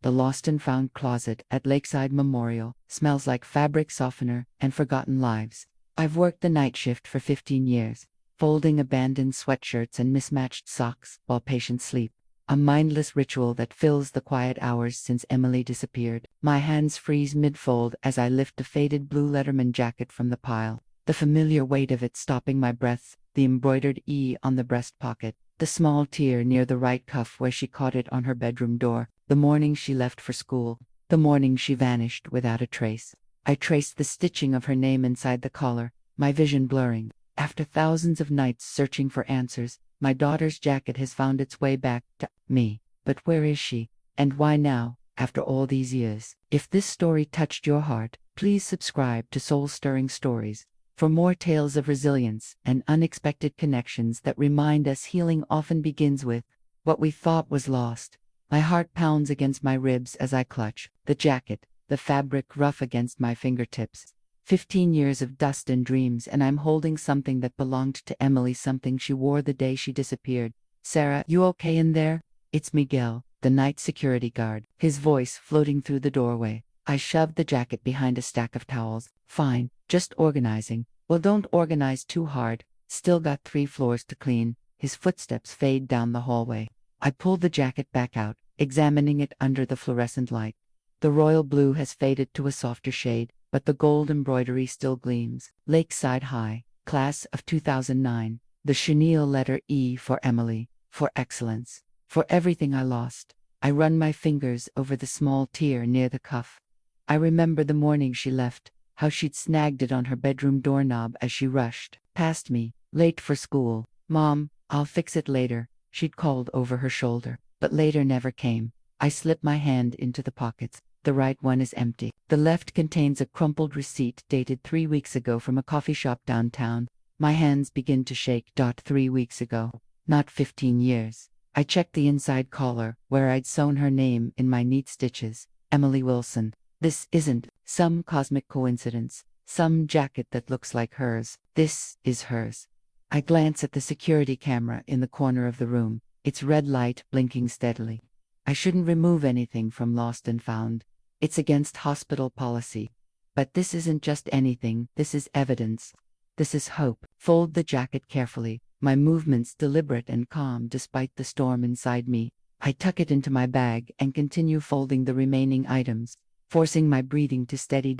The lost and found closet at Lakeside Memorial smells like fabric softener and forgotten lives. I've worked the night shift for 15 years, folding abandoned sweatshirts and mismatched socks while patients sleep. A mindless ritual that fills the quiet hours since Emily disappeared. My hands freeze mid-fold as I lift a faded blue Letterman jacket from the pile, the familiar weight of it stopping my breath, the embroidered E on the breast pocket, the small tear near the right cuff where she caught it on her bedroom door, the morning she left for school, the morning she vanished without a trace. I traced the stitching of her name inside the collar, my vision blurring. After thousands of nights searching for answers, my daughter's jacket has found its way back to me. But where is she? And why now, after all these years? If this story touched your heart, please subscribe to Soul Stirring Stories for more tales of resilience and unexpected connections that remind us healing often begins with what we thought was lost. My heart pounds against my ribs as I clutch the jacket, the fabric rough against my fingertips. 15 years of dust and dreams, and I'm holding something that belonged to Emily, something she wore the day she disappeared. Sarah, you okay in there? It's Miguel, the night security guard, his voice floating through the doorway. I shoved the jacket behind a stack of towels. Fine, just organizing. Well, don't organize too hard. Still got 3 floors to clean. His footsteps fade down the hallway. I pulled the jacket back out, examining it under the fluorescent light. The royal blue has faded to a softer shade, but the gold embroidery still gleams. Lakeside High, class of 2009. The chenille letter E for Emily, for excellence, for everything I lost. I run my fingers over the small tear near the cuff. I remember the morning she left, how she'd snagged it on her bedroom doorknob as she rushed past me, late for school. Mom, I'll fix it later, she'd called over her shoulder, but later never came. I slip my hand into the pockets. The right one is empty. The left contains a crumpled receipt dated 3 weeks ago from a coffee shop downtown. My hands begin to shake. 3 weeks ago, not 15 years. I check the inside collar, where I'd sewn her name in my neat stitches. Emily Wilson. This isn't some cosmic coincidence, some jacket that looks like hers. This is hers. I glance at the security camera in the corner of the room, its red light blinking steadily. I shouldn't remove anything from Lost and Found. It's against hospital policy. But this isn't just anything, this is evidence. This is hope. Fold the jacket carefully, my movements deliberate and calm despite the storm inside me. I tuck it into my bag and continue folding the remaining items, forcing my breathing to steady.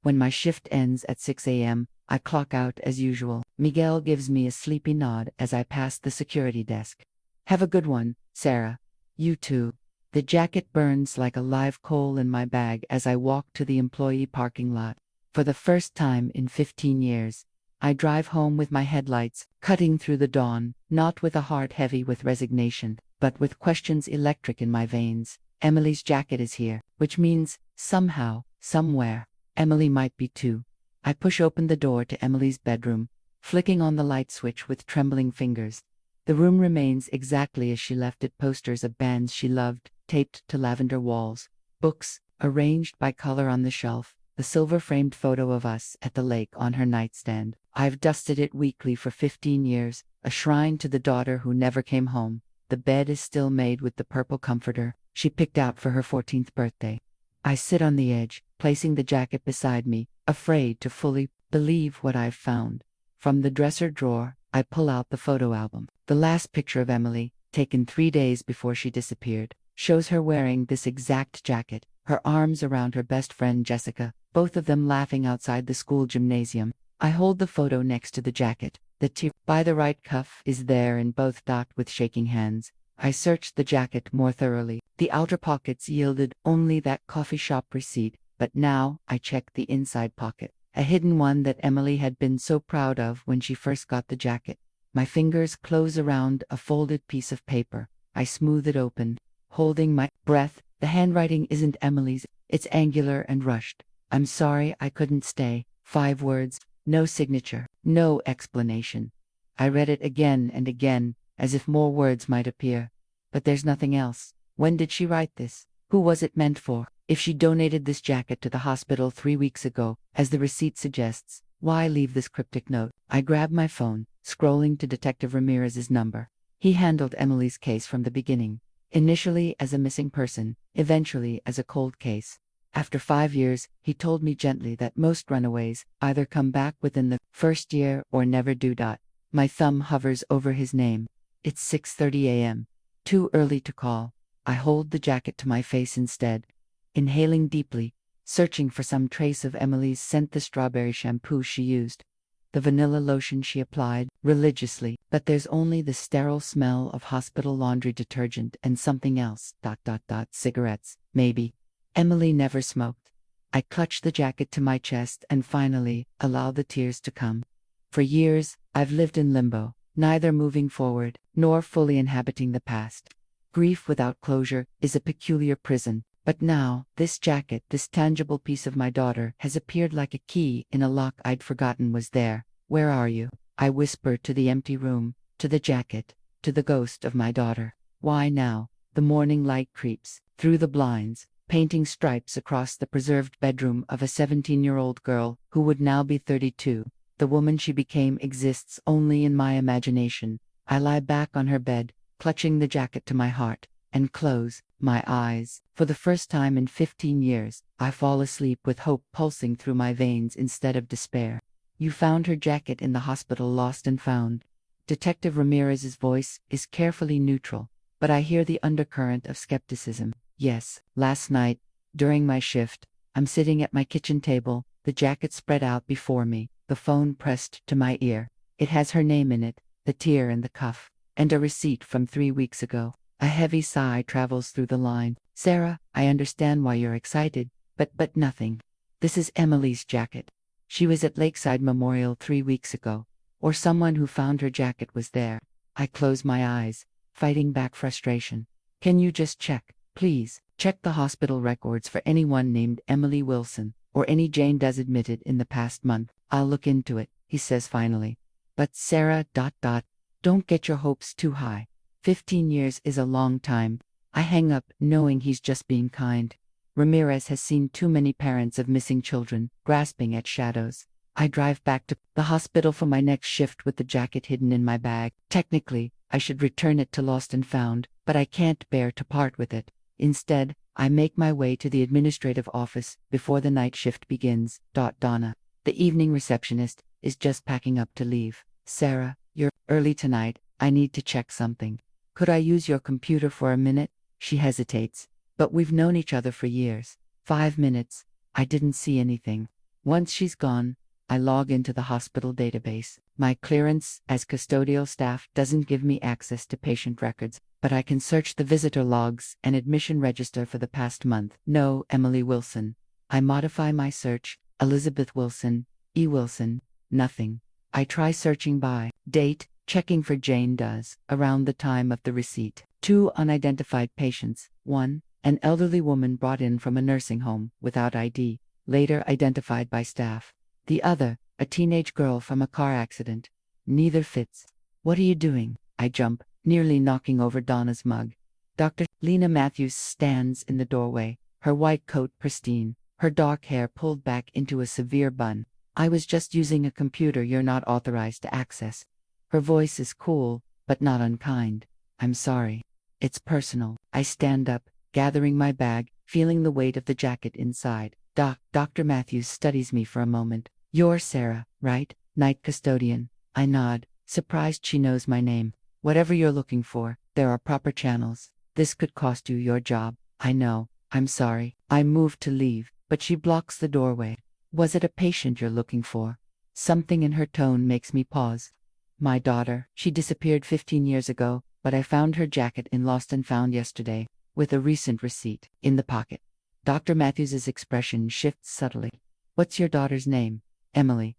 When my shift ends at 6 a.m., I clock out as usual. Miguel gives me a sleepy nod as I pass the security desk. Have a good one, Sarah. You too. The jacket burns like a live coal in my bag as I walk to the employee parking lot. For the first time in 15 years, I drive home with my headlights cutting through the dawn, not with a heart heavy with resignation, but with questions electric in my veins. Emily's jacket is here, which means, somehow, somewhere, Emily might be too. I push open the door to Emily's bedroom, flicking on the light switch with trembling fingers. The room remains exactly as she left it, posters of bands she loved, taped to lavender walls, books, arranged by color on the shelf, the silver-framed photo of us at the lake on her nightstand. I've dusted it weekly for 15 years, a shrine to the daughter who never came home. The bed is still made with the purple comforter she picked out for her 14th birthday. I sit on the edge, placing the jacket beside me, afraid to fully believe what I've found. From the dresser drawer, I pull out the photo album. The last picture of Emily, taken 3 days before she disappeared, shows her wearing this exact jacket, her arms around her best friend Jessica, both of them laughing outside the school gymnasium. I hold the photo next to the jacket. The tip by the right cuff is there in both. With shaking hands, I searched the jacket more thoroughly. The outer pockets yielded only that coffee shop receipt, but now I check the inside pocket, a hidden one that Emily had been so proud of when she first got the jacket. My fingers close around a folded piece of paper. I smooth it open, holding my breath. The handwriting isn't Emily's, it's angular and rushed. I'm sorry I couldn't stay. 5 words, no signature, no explanation. I read it again and again, as if more words might appear. But there's nothing else. When did she write this? Who was it meant for? If she donated this jacket to the hospital 3 weeks ago, as the receipt suggests, why leave this cryptic note? I grab my phone, scrolling to Detective Ramirez's number. He handled Emily's case from the beginning. Initially as a missing person, eventually as a cold case. After 5 years, he told me gently that most runaways either come back within the first year or never do. My thumb hovers over his name. It's 6:30 a.m. Too early to call. I hold the jacket to my face instead, inhaling deeply, searching for some trace of Emily's scent, the strawberry shampoo she used, the vanilla lotion she applied religiously, but there's only the sterile smell of hospital laundry detergent and something else. Cigarettes, maybe. Emily never smoked. I clutch the jacket to my chest and finally allow the tears to come. For years, I've lived in limbo, neither moving forward nor fully inhabiting the past. Grief without closure is a peculiar prison, but now, this jacket, this tangible piece of my daughter, has appeared like a key in a lock I'd forgotten was there. Where are you? I whisper to the empty room, to the jacket, to the ghost of my daughter. Why now? The morning light creeps through the blinds, painting stripes across the preserved bedroom of a 17-year-old girl who would now be 32. The woman she became exists only in my imagination. I lie back on her bed, clutching the jacket to my heart, and close my eyes. For the first time in 15 years, I fall asleep with hope pulsing through my veins instead of despair. You found her jacket in the hospital, lost and found. Detective Ramirez's voice is carefully neutral, but I hear the undercurrent of skepticism. Yes, last night, during my shift, I'm sitting at my kitchen table, the jacket spread out before me, the phone pressed to my ear. It has her name in it, the tear in the cuff, and a receipt from 3 weeks ago. A heavy sigh travels through the line. Sarah, I understand why you're excited, but nothing. This is Emily's jacket. She was at Lakeside Memorial 3 weeks ago, or someone who found her jacket was there. I close my eyes, fighting back frustration. Can you just check, please? Check the hospital records for anyone named Emily Wilson, or any Jane Does admitted in the past month. I'll look into it, he says finally. But Sarah, don't get your hopes too high. 15 years is a long time. I hang up, knowing he's just being kind. Ramirez has seen too many parents of missing children, grasping at shadows. I drive back to the hospital for my next shift with the jacket hidden in my bag. Technically, I should return it to Lost and Found, but I can't bear to part with it. Instead, I make my way to the administrative office before the night shift begins. Donna, the evening receptionist, is just packing up to leave. Sarah, you're early tonight. I need to check something. Could I use your computer for a minute? She hesitates. But we've known each other for years. 5 minutes. I didn't see anything. Once she's gone, I log into the hospital database. My clearance as custodial staff doesn't give me access to patient records, but I can search the visitor logs and admission register for the past month. No Emily Wilson. I modify my search. Elizabeth Wilson, E. Wilson, nothing. I try searching by date, checking for Jane Does, around the time of the receipt. 2 unidentified patients. 1, an elderly woman brought in from a nursing home, without ID, later identified by staff. The other, a teenage girl from a car accident. Neither fits. What are you doing? I jump, nearly knocking over Donna's mug. Dr. Lena Matthews stands in the doorway, her white coat pristine, her dark hair pulled back into a severe bun. I was just using a computer you're not authorized to access. Her voice is cool, but not unkind. I'm sorry. It's personal. I stand up, gathering my bag, feeling the weight of the jacket inside. Dr. Matthews studies me for a moment. You're Sarah, right? Night custodian. I nod, surprised she knows my name. Whatever you're looking for, there are proper channels. This could cost you your job. I know. I'm sorry. I move to leave, but she blocks the doorway. Was it a patient you're looking for? Something in her tone makes me pause. My daughter, she disappeared 15 years ago, but I found her jacket in Lost and Found yesterday, with a recent receipt in the pocket. Dr. Matthews's expression shifts subtly. What's your daughter's name? Emily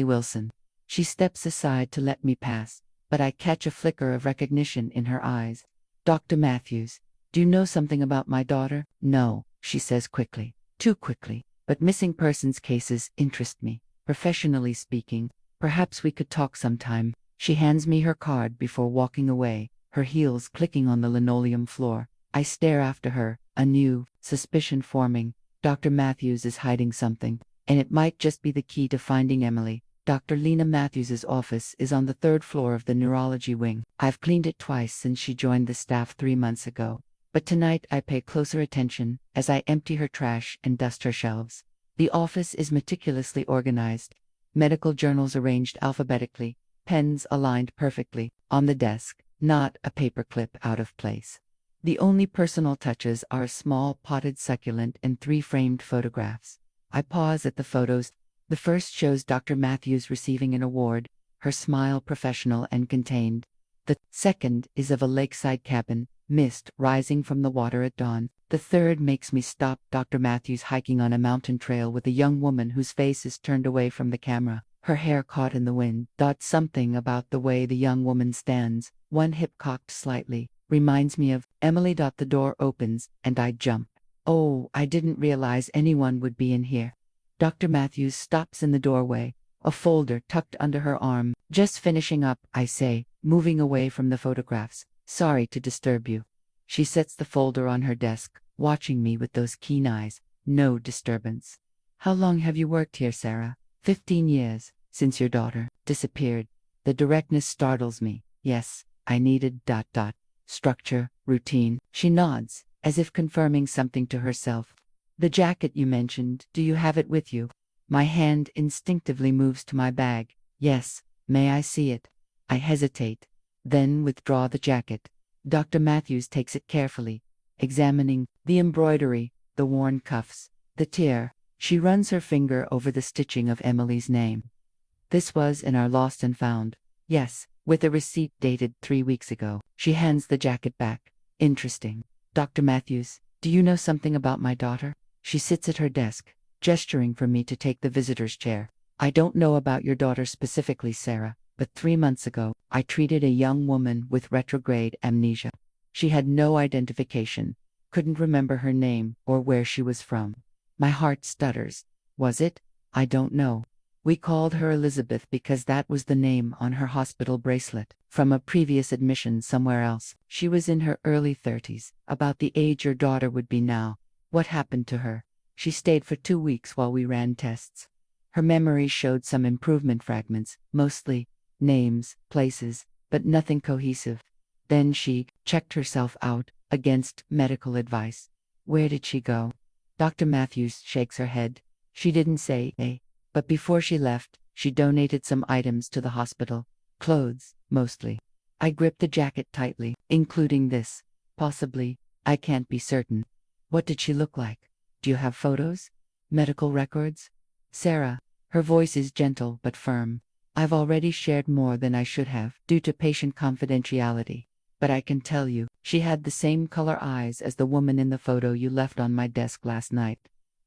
Wilson. She steps aside to let me pass, but I catch a flicker of recognition in her eyes. Dr. Matthews, do you know something about my daughter? No, she says quickly. Too quickly. But missing persons cases interest me. Professionally speaking, perhaps we could talk sometime. She hands me her card before walking away, her heels clicking on the linoleum floor. I stare after her, anew, suspicion forming. Dr. Matthews is hiding something, and it might just be the key to finding Emily. Dr. Lena Matthews's office is on the 3rd floor of the neurology wing. I've cleaned it twice since she joined the staff 3 months ago. But tonight I pay closer attention as I empty her trash and dust her shelves. The office is meticulously organized, medical journals arranged alphabetically, pens aligned perfectly on the desk, not a paperclip out of place. The only personal touches are a small potted succulent and 3 framed photographs. I pause at the photos. The first shows Dr. Matthews receiving an award, her smile professional and contained. The second is of a lakeside cabin, mist rising from the water at dawn. The third makes me stop Dr. Matthews hiking on a mountain trail with a young woman whose face is turned away from the camera, her hair caught in the wind. Something about the way the young woman stands, one hip cocked slightly, reminds me of Emily. The door opens, and I jump. Oh, I didn't realize anyone would be in here. Dr. Matthews stops in the doorway, a folder tucked under her arm. Just finishing up, I say, moving away from the photographs. Sorry to disturb you. She sets the folder on her desk, watching me with those keen eyes. No disturbance. How long have you worked here, Sarah? 15 years, since your daughter disappeared. The directness startles me. Yes, I needed ... structure, routine. She nods, as if confirming something to herself. The jacket you mentioned, do you have it with you? My hand instinctively moves to my bag. Yes, may I see it? I hesitate, then withdraw the jacket. Dr. Matthews takes it carefully, examining the embroidery, the worn cuffs, the tear. She runs her finger over the stitching of Emily's name. This was in our lost and found. Yes, with a receipt dated 3 weeks ago. She hands the jacket back. Interesting. Dr. Matthews, do you know something about my daughter? She sits at her desk, gesturing for me to take the visitor's chair. I don't know about your daughter specifically, Sarah, but 3 months ago, I treated a young woman with retrograde amnesia. She had no identification, couldn't remember her name or where she was from. My heart stutters. Was it? I don't know. We called her Elizabeth because that was the name on her hospital bracelet, from a previous admission somewhere else. She was in her early 30s, about the age your daughter would be now. What happened to her? She stayed for 2 weeks while we ran tests. Her memory showed some improvement fragments, mostly names, places, but nothing cohesive. Then she checked herself out, against medical advice. Where did she go? Dr. Matthews shakes her head. She didn't say, but before she left, she donated some items to the hospital. Clothes, mostly. I grip the jacket tightly, including this. Possibly, I can't be certain. What did she look like? Do you have photos? Medical records? Sarah, her voice is gentle but firm. I've already shared more than I should have, due to patient confidentiality. But I can tell you, she had the same color eyes as the woman in the photo you left on my desk last night.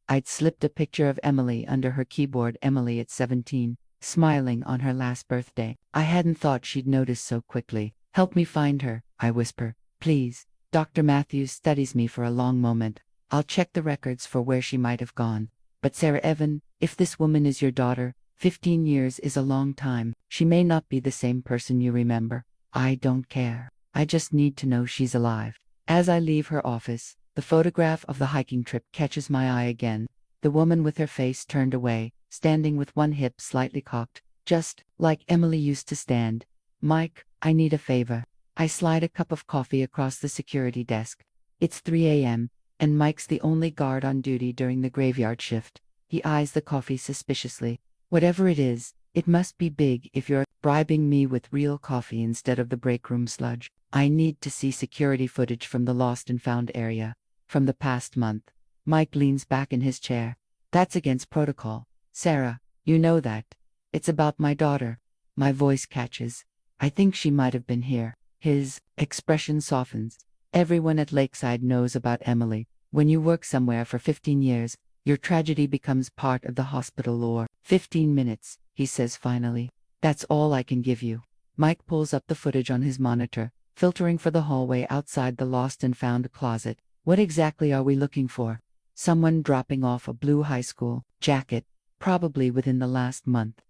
I'd slipped a picture of Emily under her keyboard. Emily at 17, smiling on her last birthday. I hadn't thought she'd notice so quickly. Help me find her, I whisper. Please. Dr. Matthews studies me for a long moment. I'll check the records for where she might have gone. But Sarah Evan, if this woman is your daughter, 15 years is a long time. She may not be the same person you remember. I don't care. I just need to know she's alive. As I leave her office, the photograph of the hiking trip catches my eye again. The woman with her face turned away, standing with one hip slightly cocked, just like Emily used to stand. Mike, I need a favor. I slide a cup of coffee across the security desk. It's 3 a.m., and Mike's the only guard on duty during the graveyard shift. He eyes the coffee suspiciously. Whatever it is, it must be big if you're bribing me with real coffee instead of the break room sludge. I need to see security footage from the lost and found area, from the past month. Mike leans back in his chair. That's against protocol. Sarah, you know that. It's about my daughter. My voice catches. I think she might have been here. His expression softens. Everyone at Lakeside knows about Emily. When you work somewhere for 15 years, your tragedy becomes part of the hospital lore. 15 minutes, he says finally. That's all I can give you. Mike pulls up the footage on his monitor, filtering for the hallway outside the lost and found closet. What exactly are we looking for? Someone dropping off a blue high school jacket, probably within the last month.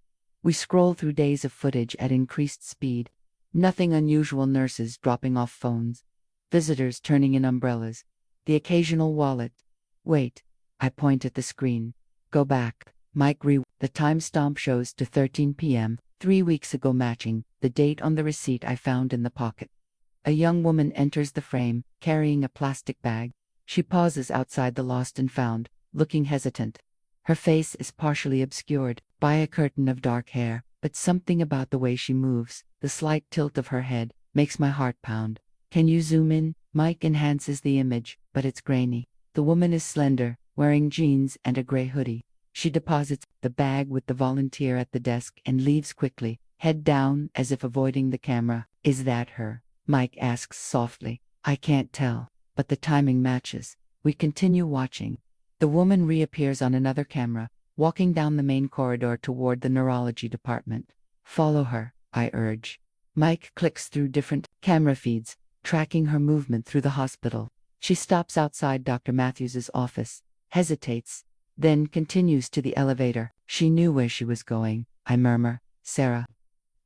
We scroll through days of footage at increased speed. Nothing unusual. Nurses dropping off phones, visitors turning in umbrellas, the occasional wallet. Wait, I point at the screen. Go back. Mike the timestamp shows to 13 p.m., 3 weeks ago, matching the date on the receipt I found in the pocket. A young woman enters the frame, carrying a plastic bag. She pauses outside the lost and found, looking hesitant. Her face is partially obscured by a curtain of dark hair, but something about the way she moves, the slight tilt of her head, makes my heart pound. Can you zoom in? Mike enhances the image, but it's grainy. The woman is slender, wearing jeans and a gray hoodie. She deposits the bag with the volunteer at the desk and leaves quickly, head down as if avoiding the camera. Is that her? Mike asks softly. I can't tell, but the timing matches. We continue watching. The woman reappears on another camera, walking down the main corridor toward the neurology department. Follow her, I urge. Mike clicks through different camera feeds, tracking her movement through the hospital. She stops outside Dr. Matthews's office, hesitates, then continues to the elevator. She knew where she was going, I murmur. Sarah.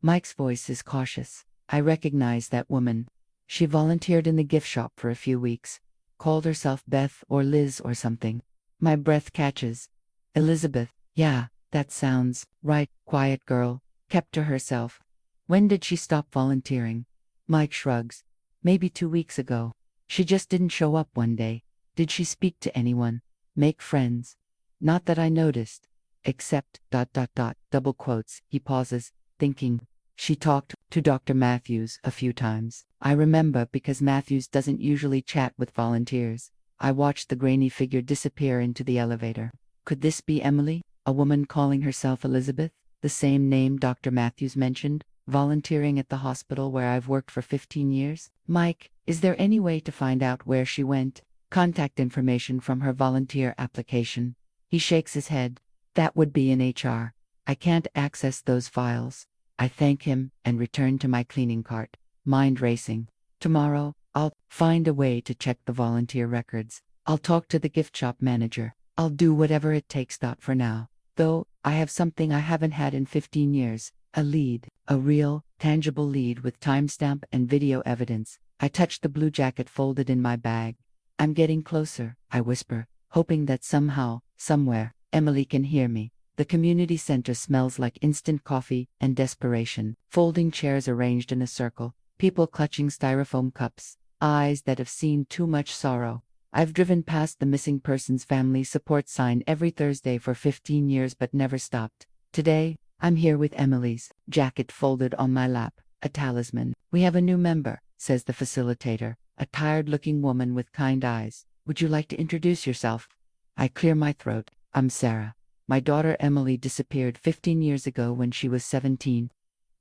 Mike's voice is cautious. I recognize that woman. She volunteered in the gift shop for a few weeks. Called herself Beth or Liz or something. My breath catches. Elizabeth. Yeah, that sounds right. Quiet girl. Kept to herself. When did she stop volunteering? Mike shrugs. Maybe 2 weeks ago. She just didn't show up one day. Did she speak to anyone? Make friends? Not that I noticed. Except, double quotes, he pauses, thinking. She talked to Dr. Matthews a few times. I remember because Matthews doesn't usually chat with volunteers. I watched the grainy figure disappear into the elevator. Could this be Emily, a woman calling herself Elizabeth, the same name Dr. Matthews mentioned, volunteering at the hospital where I've worked for 15 years? Mike, is there any way to find out where she went? Contact information from her volunteer application. He shakes his head. That would be in HR. I can't access those files. I thank him and return to my cleaning cart, mind racing. Tomorrow, I'll find a way to check the volunteer records. I'll talk to the gift shop manager. I'll do whatever it takes. For now, though, I have something I haven't had in 15 years, a lead, a real, tangible lead with timestamp and video evidence. I touch the blue jacket folded in my bag. I'm getting closer, I whisper, hoping that somehow, somewhere, Emily can hear me. The community center smells like instant coffee and desperation. Folding chairs arranged in a circle, people clutching styrofoam cups, eyes that have seen too much sorrow. I've driven past the missing persons family support sign every Thursday for 15 years but never stopped. Today, I'm here with Emily's jacket folded on my lap, a talisman. We have a new member, says the facilitator, a tired-looking woman with kind eyes. Would you like to introduce yourself? I clear my throat. I'm Sarah. My daughter Emily disappeared 15 years ago when she was 17.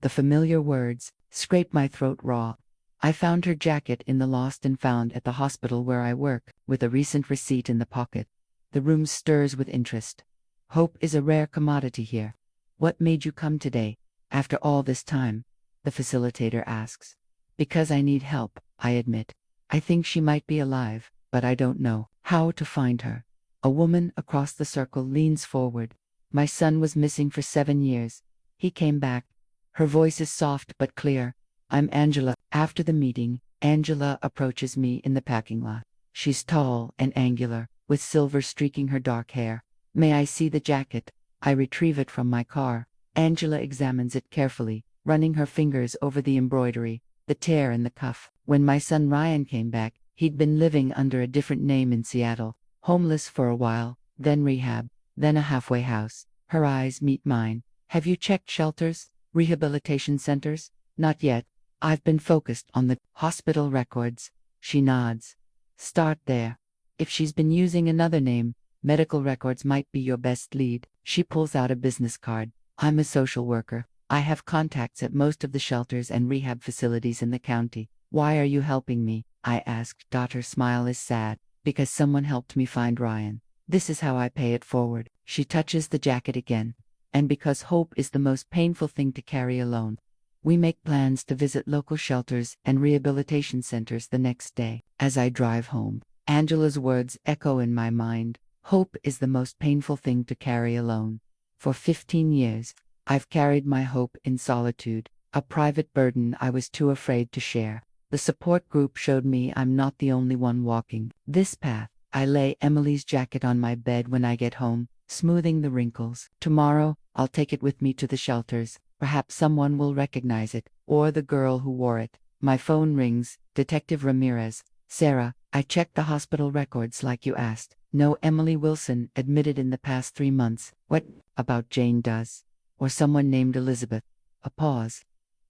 The familiar words scrape my throat raw. I found her jacket in the lost and found at the hospital where I work, with a recent receipt in the pocket. The room stirs with interest. Hope is a rare commodity here. What made you come today, after all this time? The facilitator asks. Because I need help, I admit. I think she might be alive, but I don't know how to find her. A woman across the circle leans forward. My son was missing for 7 years. He came back. Her voice is soft but clear. I'm Angela. After the meeting, Angela approaches me in the parking lot. She's tall and angular, with silver streaking her dark hair. May I see the jacket? I retrieve it from my car. Angela examines it carefully, running her fingers over the embroidery, the tear in the cuff. When my son Ryan came back, he'd been living under a different name in Seattle. Homeless for a while, then rehab, then a halfway house. Her eyes meet mine. Have you checked shelters, rehabilitation centers? Not yet. I've been focused on the hospital records. She nods. Start there. If she's been using another name, medical records might be your best lead. She pulls out a business card. I'm a social worker. I have contacts at most of the shelters and rehab facilities in the county. Why are you helping me? I asked. Her smile is sad. Because someone helped me find Ryan. This is how I pay it forward. She touches the jacket again. And because hope is the most painful thing to carry alone. We make plans to visit local shelters and rehabilitation centers the next day. As I drive home, Angela's words echo in my mind. Hope is the most painful thing to carry alone. For 15 years, I've carried my hope in solitude, a private burden I was too afraid to share. The support group showed me I'm not the only one walking this path. I lay Emily's jacket on my bed when I get home, smoothing the wrinkles. Tomorrow, I'll take it with me to the shelters. Perhaps someone will recognize it, or the girl who wore it. My phone rings. Detective Ramirez. Sarah, I checked the hospital records like you asked. No Emily Wilson admitted in the past 3 months. What about Jane Does? Or someone named Elizabeth? A pause.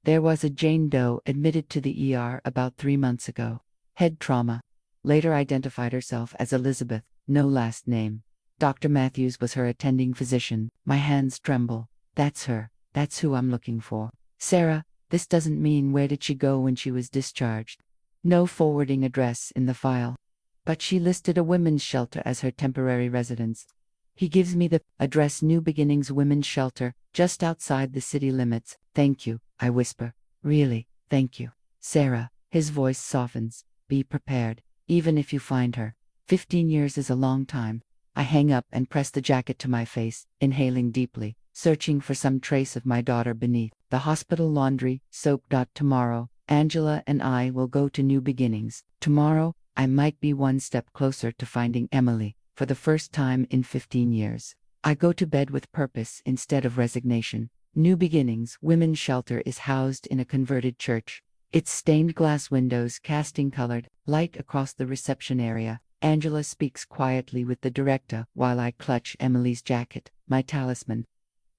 There was a Jane Doe admitted to the ER about 3 months ago. Head trauma. Later identified herself as Elizabeth, no last name. Dr. Matthews was her attending physician. My hands tremble. That's her. That's who I'm looking for. Sarah, this doesn't mean where did she go when she was discharged. No forwarding address in the file. But she listed a women's shelter as her temporary residence. He gives me the address: New Beginnings Women's Shelter, just outside the city limits. Thank you, I whisper. Really, thank you. Sarah, his voice softens. Be prepared, even if you find her. 15 years is a long time. I hang up and press the jacket to my face, inhaling deeply, searching for some trace of my daughter beneath. The hospital laundry, soap. Tomorrow, Angela and I will go to New Beginnings. Tomorrow, I might be one step closer to finding Emily, for the first time in 15 years. I go to bed with purpose instead of resignation. New Beginnings Women's Shelter is housed in a converted church. Its stained glass windows casting colored light across the reception area. Angela speaks quietly with the director while I clutch Emily's jacket, my talisman.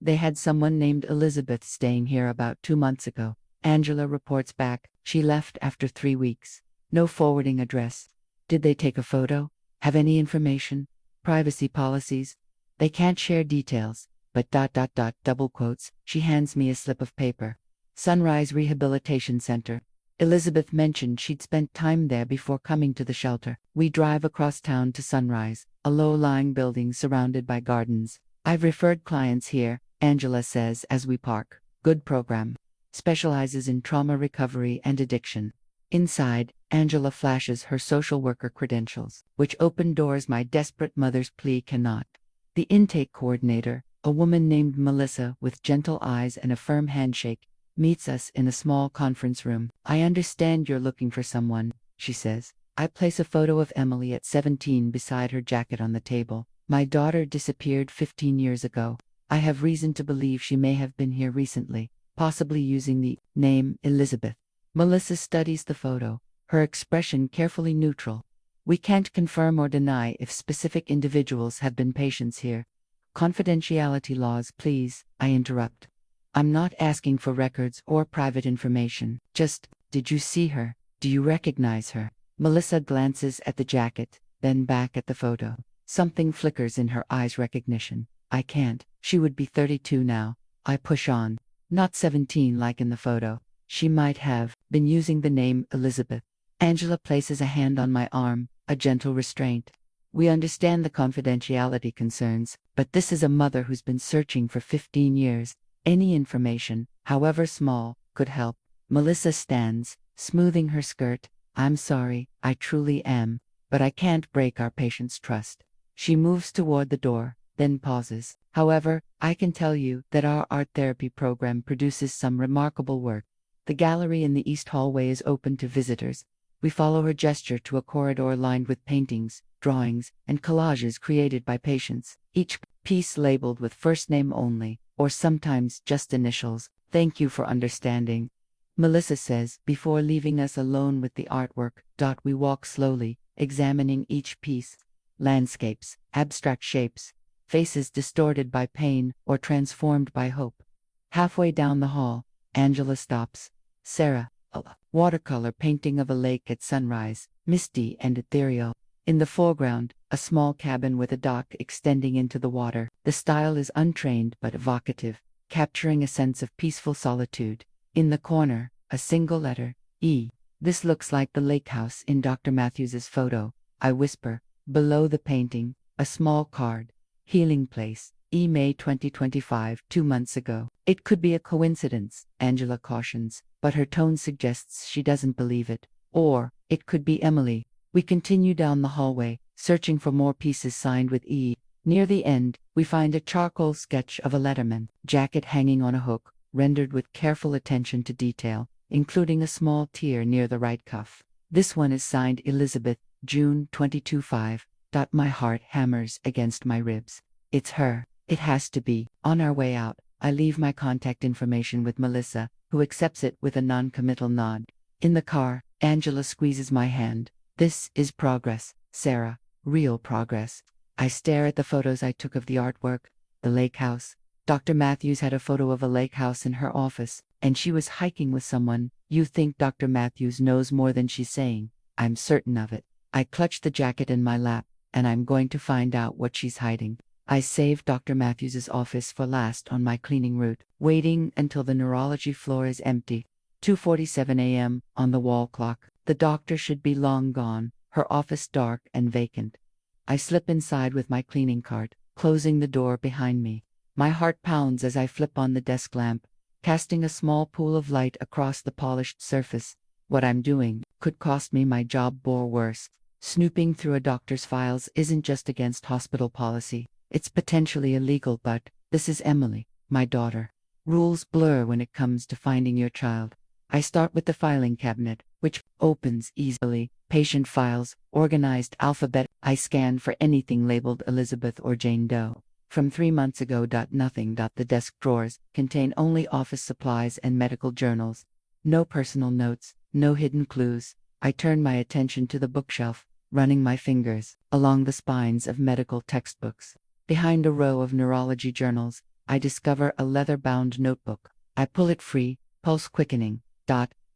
They had someone named Elizabeth staying here about 2 months ago. Angela reports back. She left after 3 weeks. No forwarding address. Did they take a photo? Have any information? Privacy policies? They can't share details, but double quotes. She hands me a slip of paper. Sunrise Rehabilitation Center. Elizabeth mentioned she'd spent time there before coming to the shelter. We drive across town to Sunrise, a low-lying building surrounded by gardens. I've referred clients here, Angela says as we park. Good program. Specializes in trauma recovery and addiction. Inside, Angela flashes her social worker credentials, which open doors my desperate mother's plea cannot. The intake coordinator, a woman named Melissa with gentle eyes and a firm handshake, meets us in a small conference room. I understand you're looking for someone, she says. I place a photo of Emily at 17 beside her jacket on the table. My daughter disappeared 15 years ago. I have reason to believe she may have been here recently, possibly using the name Elizabeth. Melissa studies the photo, her expression carefully neutral. We can't confirm or deny if specific individuals have been patients here. Confidentiality laws, please, I interrupt. I'm not asking for records or private information. Just, did you see her? Do you recognize her? Melissa glances at the jacket, then back at the photo. Something flickers in her eyes. Recognition. I can't. She would be 32 now. I push on. Not 17 like in the photo. She might have been using the name Elizabeth. Angela places a hand on my arm, a gentle restraint. We understand the confidentiality concerns, but this is a mother who's been searching for 15 years. Any information, however small, could help. Melissa stands, smoothing her skirt. I'm sorry, I truly am, but I can't break our patient's trust. She moves toward the door, then pauses. However, I can tell you that our art therapy program produces some remarkable work. The gallery in the east hallway is open to visitors. We follow her gesture to a corridor lined with paintings, drawings, and collages created by patients, each piece labeled with first name only, or sometimes just initials. Thank you for understanding, Melissa says before leaving us alone with the artwork. We walk slowly, examining each piece. Landscapes, abstract shapes, faces distorted by pain or transformed by hope. Halfway down the hall, Angela stops. Sarah, a watercolor painting of a lake at sunrise, misty and ethereal. In the foreground, a small cabin with a dock extending into the water. The style is untrained but evocative, capturing a sense of peaceful solitude. In the corner, a single letter, E. This looks like the lake house in Dr. Matthews's photo, I whisper. Below the painting, a small card. Healing Place, E. May 2025, 2 months ago. It could be a coincidence, Angela cautions, but her tone suggests she doesn't believe it. Or, it could be Emily. We continue down the hallway, searching for more pieces signed with E. Near the end, we find a charcoal sketch of a letterman jacket hanging on a hook, rendered with careful attention to detail, including a small tear near the right cuff. This one is signed Elizabeth, June 22-5. My heart hammers against my ribs. It's her. It has to be. On our way out, I leave my contact information with Melissa, who accepts it with a non-committal nod. In the car, Angela squeezes my hand. This is progress, Sarah. Real progress. I stare at the photos I took of the artwork. The lake house. Dr. Matthews had a photo of a lake house in her office, and she was hiking with someone. You think Dr. Matthews knows more than she's saying. I'm certain of it. I clutch the jacket in my lap, and I'm going to find out what she's hiding. I saved Dr. Matthews's office for last on my cleaning route, waiting until the neurology floor is empty. 2:47 a.m. on the wall clock. The doctor should be long gone, her office dark and vacant. I slip inside with my cleaning cart, closing the door behind me. My heart pounds as I flip on the desk lamp, casting a small pool of light across the polished surface. What I'm doing could cost me my job or worse. Snooping through a doctor's files isn't just against hospital policy. It's potentially illegal, but this is Emily, my daughter. Rules blur when it comes to finding your child. I start with the filing cabinet, which opens easily. Patient files, organized alphabet. I scan for anything labeled Elizabeth or Jane Doe. From 3 months ago. Nothing. The desk drawers contain only office supplies and medical journals. No personal notes, no hidden clues. I turn my attention to the bookshelf, running my fingers along the spines of medical textbooks. Behind a row of neurology journals, I discover a leather-bound notebook. I pull it free, pulse quickening.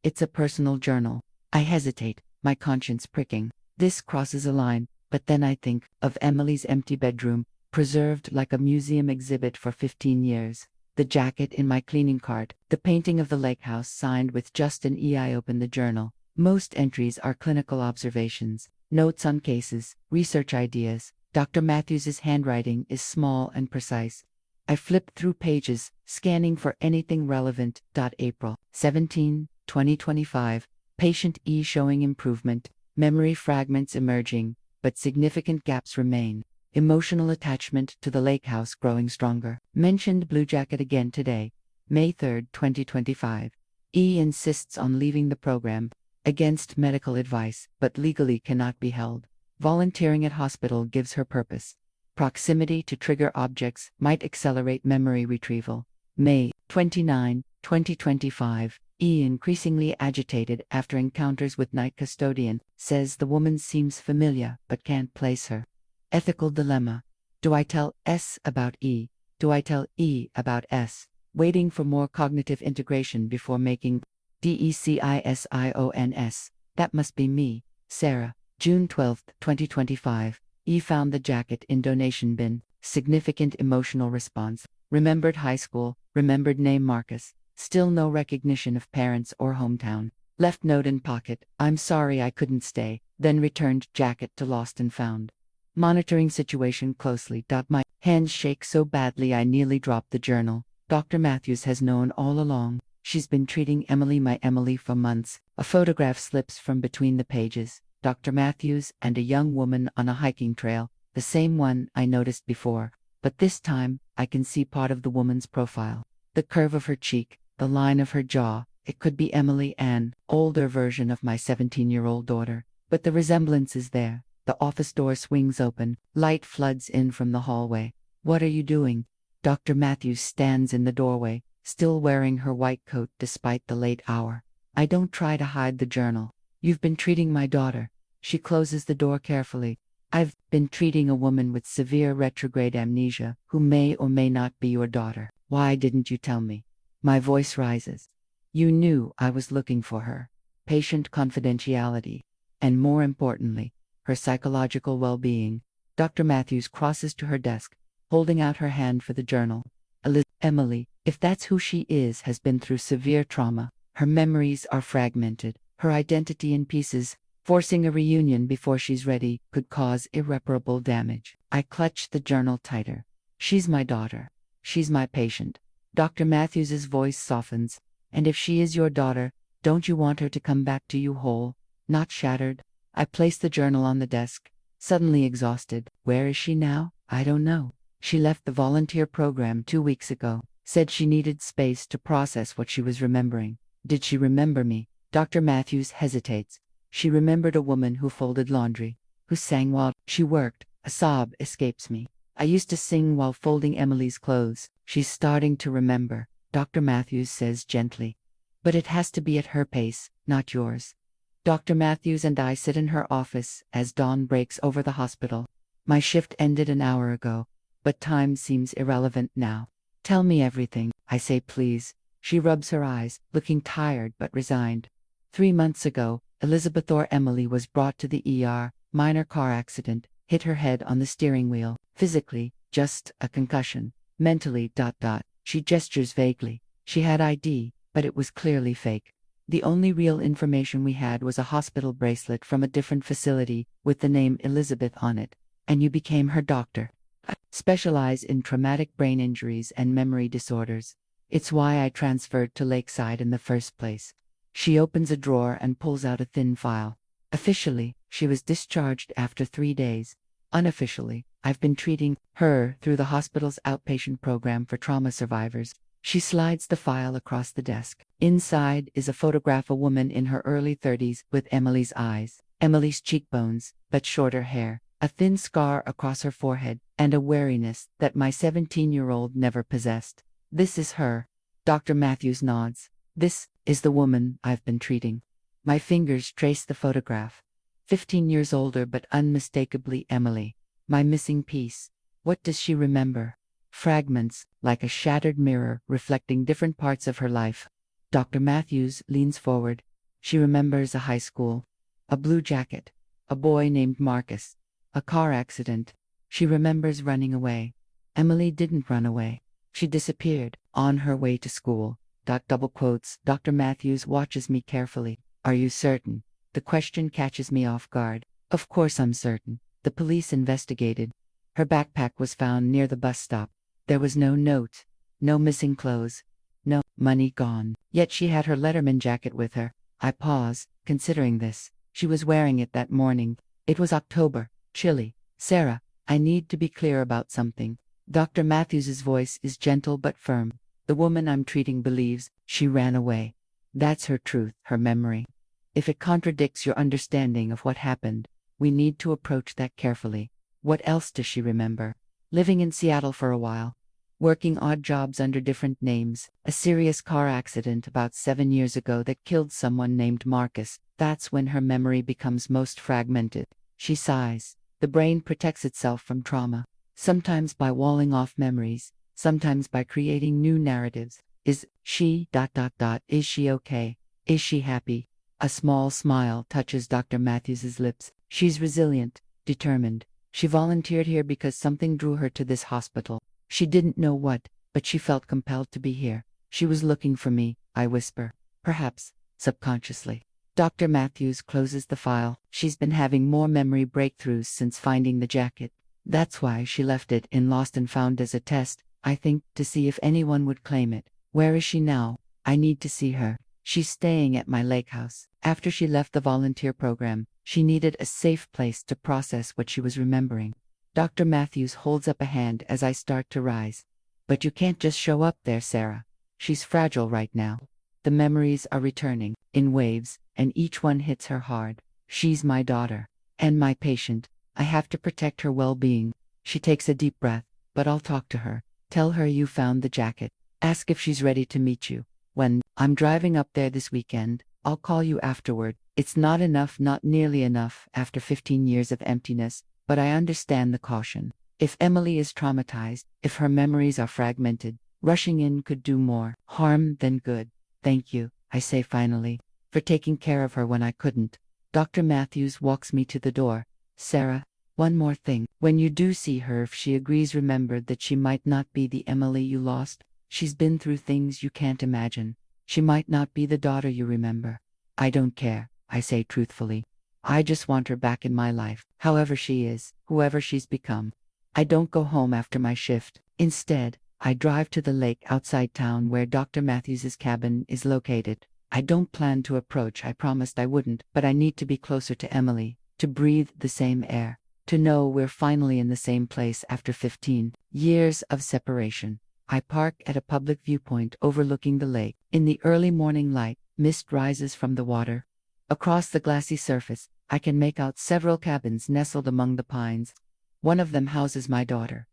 It's a personal journal. I hesitate, my conscience pricking. This crosses a line, but then I think of Emily's empty bedroom, preserved like a museum exhibit for 15 years. The jacket in my cleaning cart, the painting of the lake house signed with just an E. I open the journal. Most entries are clinical observations, notes on cases, research ideas. Dr. Matthews's handwriting is small and precise. I flip through pages, scanning for anything relevant. April 17, 2025. Patient E showing improvement. Memory fragments emerging, but significant gaps remain. Emotional attachment to the lake house growing stronger. Mentioned blue jacket again today. May 3, 2025. E insists on leaving the program, against medical advice, but legally cannot be held. Volunteering at hospital gives her purpose. Proximity to trigger objects might accelerate memory retrieval. May 29, 2025. E increasingly agitated after encounters with night custodian, says the woman seems familiar but can't place her. Ethical dilemma. Do I tell S about E? Do I tell E about S? Waiting for more cognitive integration before making DECISIONS. That must be me, Sarah. June 12, 2025. E found the jacket in donation bin. Significant emotional response. Remembered high school. Remembered name Marcus. Still no recognition of parents or hometown. Left note in pocket. I'm sorry I couldn't stay. Then returned jacket to lost and found. Monitoring situation closely. My hands shake so badly I nearly dropped the journal. Dr. Matthews has known all along. She's been treating Emily, my Emily, for months. A photograph slips from between the pages. Dr. Matthews and a young woman on a hiking trail, the same one I noticed before, but this time I can see part of the woman's profile. The curve of her cheek, the line of her jaw. It could be Emily, an older version of my 17-year-old daughter, but the resemblance is there. The office door swings open, light floods in from the hallway. What are you doing? Dr. Matthews stands in the doorway, still wearing her white coat despite the late hour. I don't try to hide the journal. You've been treating my daughter. She closes the door carefully. I've been treating a woman with severe retrograde amnesia, who may or may not be your daughter. Why didn't you tell me? My voice rises. You knew I was looking for her. Patient confidentiality. And more importantly, her psychological well-being. Dr. Matthews crosses to her desk, holding out her hand for the journal. Emily, if that's who she is, has been through severe trauma. Her memories are fragmented, her identity in pieces. Forcing a reunion before she's ready could cause irreparable damage. I clutch the journal tighter. She's my daughter. She's my patient. Dr. Matthews's voice softens. And if she is your daughter, don't you want her to come back to you whole, not shattered? I place the journal on the desk, suddenly exhausted. Where is she now? I don't know. She left the volunteer program 2 weeks ago, said she needed space to process what she was remembering. Did she remember me? Dr. Matthews hesitates. She remembered a woman who folded laundry, who sang while she worked. A sob escapes me. I used to sing while folding Emily's clothes. She's starting to remember, Dr. Matthews says gently. But it has to be at her pace, not yours. Dr. Matthews and I sit in her office as dawn breaks over the hospital. My shift ended an hour ago, but time seems irrelevant now. Tell me everything, I say please. She rubs her eyes, looking tired but resigned. 3 months ago, Elizabeth or Emily was brought to the ER, minor car accident, hit her head on the steering wheel. Physically, just a concussion. Mentally, ... She gestures vaguely. She had ID, but it was clearly fake. The only real information we had was a hospital bracelet from a different facility with the name Elizabeth on it. And you became her doctor. I specialize in traumatic brain injuries and memory disorders. It's why I transferred to Lakeside in the first place. She opens a drawer and pulls out a thin file. Officially, she was discharged after 3 days. Unofficially, I've been treating her through the hospital's outpatient program for trauma survivors. She slides the file across the desk. Inside is a photograph of a woman in her early 30s with Emily's eyes, Emily's cheekbones, but shorter hair, a thin scar across her forehead, and a wariness that my 17-year-old never possessed. This is her. Dr. Matthews nods. This is the woman I've been treating. My fingers trace the photograph. 15 years older but unmistakably Emily. My missing piece. What does she remember? Fragments, like a shattered mirror reflecting different parts of her life. Dr. Matthews leans forward. She remembers a high school. A blue jacket. A boy named Marcus. A car accident. She remembers running away. Emily didn't run away. She disappeared, on her way to school. Double quotes. Dr. Matthews watches me carefully. Are you certain? The question catches me off guard. Of course I'm certain. The police investigated. Her backpack was found near the bus stop. There was no note. No missing clothes. No money gone. Yet she had her Letterman jacket with her. I pause, considering this. She was wearing it that morning. It was October. Chilly. Sarah, I need to be clear about something. Dr. Matthews's voice is gentle but firm. The woman I'm treating believes she ran away. That's her truth, her memory. If it contradicts your understanding of what happened, we need to approach that carefully. What else does she remember? Living in Seattle for a while. Working odd jobs under different names. A serious car accident about 7 years ago that killed someone named Marcus. That's when her memory becomes most fragmented. She sighs. The brain protects itself from trauma. Sometimes by walling off memories. Sometimes by creating new narratives. Is she ... Is she okay? Is she happy? A small smile touches Dr. Matthews's lips. She's resilient, determined. She volunteered here because something drew her to this hospital. She didn't know what, but she felt compelled to be here. She was looking for me, I whisper. Perhaps, subconsciously. Dr. Matthews closes the file. She's been having more memory breakthroughs since finding the jacket. That's why she left it in Lost and Found as a test, I think, to see if anyone would claim it. Where is she now? I need to see her. She's staying at my lake house. After she left the volunteer program, she needed a safe place to process what she was remembering. Dr. Matthews holds up a hand as I start to rise. But you can't just show up there, Sarah. She's fragile right now. The memories are returning, in waves, and each one hits her hard. She's my daughter. And my patient. I have to protect her well-being. She takes a deep breath. But I'll talk to her. Tell her you found the jacket. Ask if she's ready to meet you. When I'm driving up there this weekend, I'll call you afterward. It's not enough, not nearly enough, after 15 years of emptiness, but I understand the caution. If Emily is traumatized, if her memories are fragmented, rushing in could do more harm than good. Thank you, I say finally, for taking care of her when I couldn't. Dr. Matthews walks me to the door. Sarah, one more thing. When you do see her, if she agrees, remember that she might not be the Emily you lost. She's been through things you can't imagine. She might not be the daughter you remember. I don't care, I say truthfully. I just want her back in my life, however she is, whoever she's become. I don't go home after my shift. Instead, I drive to the lake outside town where Dr. Matthews's cabin is located. I don't plan to approach, I promised I wouldn't, but I need to be closer to Emily, to breathe the same air, to know we're finally in the same place after 15 years of separation. I park at a public viewpoint overlooking the lake. In the early morning light, mist rises from the water. Across the glassy surface, I can make out several cabins nestled among the pines. One of them houses my daughter.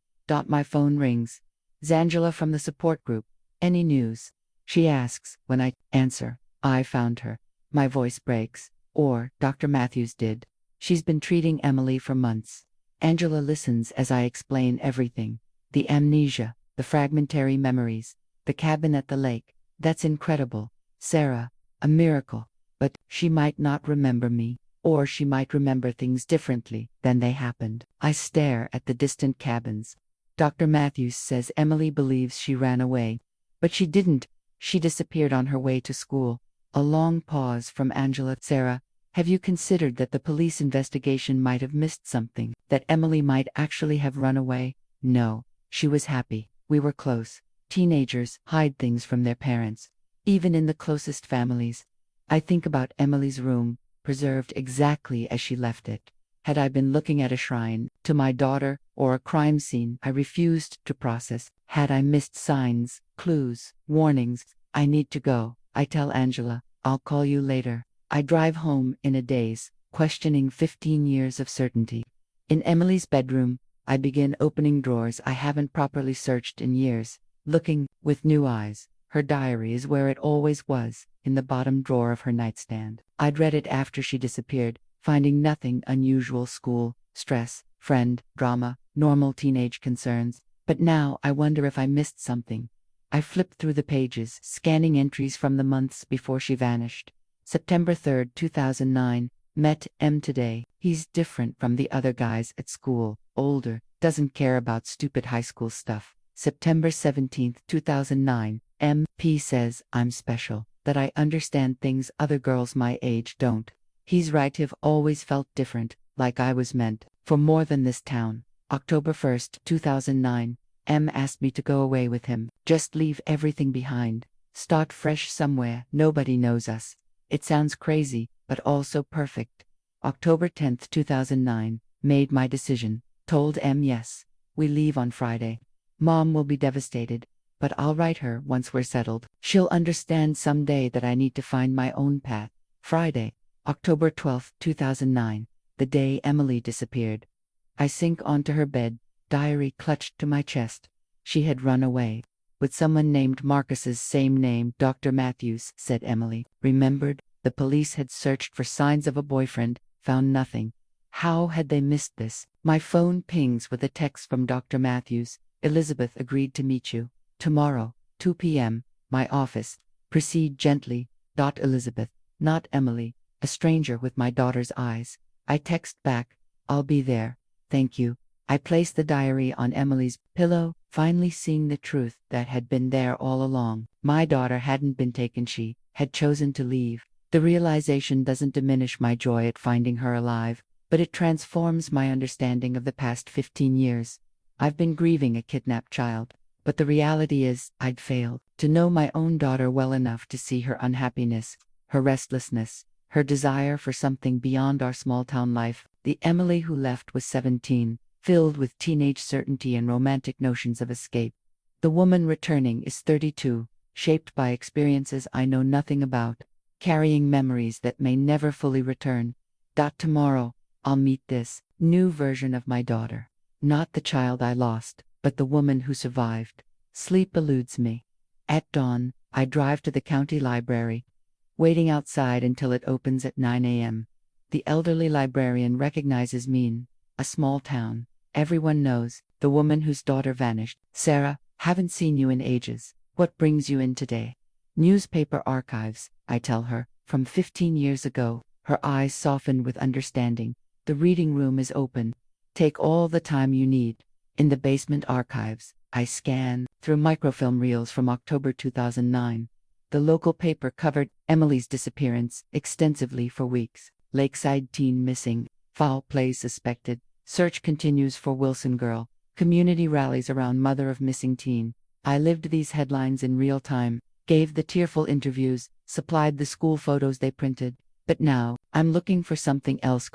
My phone rings. Zangela from the support group. Any news? She asks. When I answer, I found her. My voice breaks. Or, Dr. Matthews did. She's been treating Emily for months. Angela listens as I explain everything. The amnesia, the fragmentary memories, the cabin at the lake. That's incredible, Sarah. A miracle. But she might not remember me. Or she might remember things differently than they happened. I stare at the distant cabins. Dr. Matthews says Emily believes she ran away. But she didn't. She disappeared on her way to school. A long pause from Angela. Sarah, have you considered that the police investigation might have missed something? That Emily might actually have run away? No. She was happy. We were close. Teenagers hide things from their parents. Even in the closest families. I think about Emily's room, preserved exactly as she left it. Had I been looking at a shrine to my daughter or a crime scene I refused to process? Had I missed signs, clues, warnings? I need to go. I tell Angela, I'll call you later. I drive home in a daze, questioning 15 years of certainty. In Emily's bedroom, I begin opening drawers I haven't properly searched in years, looking with new eyes. Her diary is where it always was, in the bottom drawer of her nightstand. I'd read it after she disappeared, finding nothing unusual: school, stress, friend, drama, normal teenage concerns. But now I wonder if I missed something. I flip through the pages, scanning entries from the months before she vanished. September 3, 2009. Met M today. He's different from the other guys at school, older, doesn't care about stupid high school stuff. September 17, 2009. MP says I'm special, that I understand things other girls my age don't. He's right, I've always felt different, like I was meant for more than this town. October 1, 2009. M asked me to go away with him, just leave everything behind, start fresh somewhere nobody knows us. It sounds crazy, but also perfect. October 10, 2009. Made my decision, told M yes. We leave on Friday. Mom will be devastated, but I'll write her once we're settled. She'll understand someday that I need to find my own path. Friday, October 12, 2009. The day Emily disappeared. I sink onto her bed, diary clutched to my chest. She had run away. With someone named Marcus's same name. Dr. Matthews, said Emily, remembered. The police had searched for signs of a boyfriend, found nothing. How had they missed this? My phone pings with a text from Dr. Matthews. Elizabeth agreed to meet you. Tomorrow, 2 p.m., my office. Proceed gently. Elizabeth, not Emily, a stranger with my daughter's eyes. I text back, I'll be there. Thank you. I placed the diary on Emily's pillow, finally seeing the truth that had been there all along. My daughter hadn't been taken, she had chosen to leave. The realization doesn't diminish my joy at finding her alive, but it transforms my understanding of the past 15 years. I've been grieving a kidnapped child, but the reality is, I'd failed to know my own daughter well enough to see her unhappiness, her restlessness, her desire for something beyond our small-town life. The Emily who left was 17, filled with teenage certainty and romantic notions of escape. The woman returning is 32, shaped by experiences I know nothing about, carrying memories that may never fully return. Tomorrow, I'll meet this new version of my daughter. Not the child I lost, but the woman who survived. Sleep eludes me. At dawn, I drive to the county library, waiting outside until it opens at 9 a.m. The elderly librarian recognizes me in a small town. Everyone knows, the woman whose daughter vanished. Sarah, haven't seen you in ages. What brings you in today? Newspaper archives, I tell her, from 15 years ago. Her eyes soften with understanding. The reading room is open. Take all the time you need. In the basement archives, I scan through microfilm reels from October 2009. The local paper covered Emily's disappearance extensively for weeks. Lakeside teen missing, foul play suspected. Search continues for Wilson girl. Community rallies around mother of missing teen. I lived these headlines in real time, gave the tearful interviews, supplied the school photos they printed. But now, I'm looking for something else.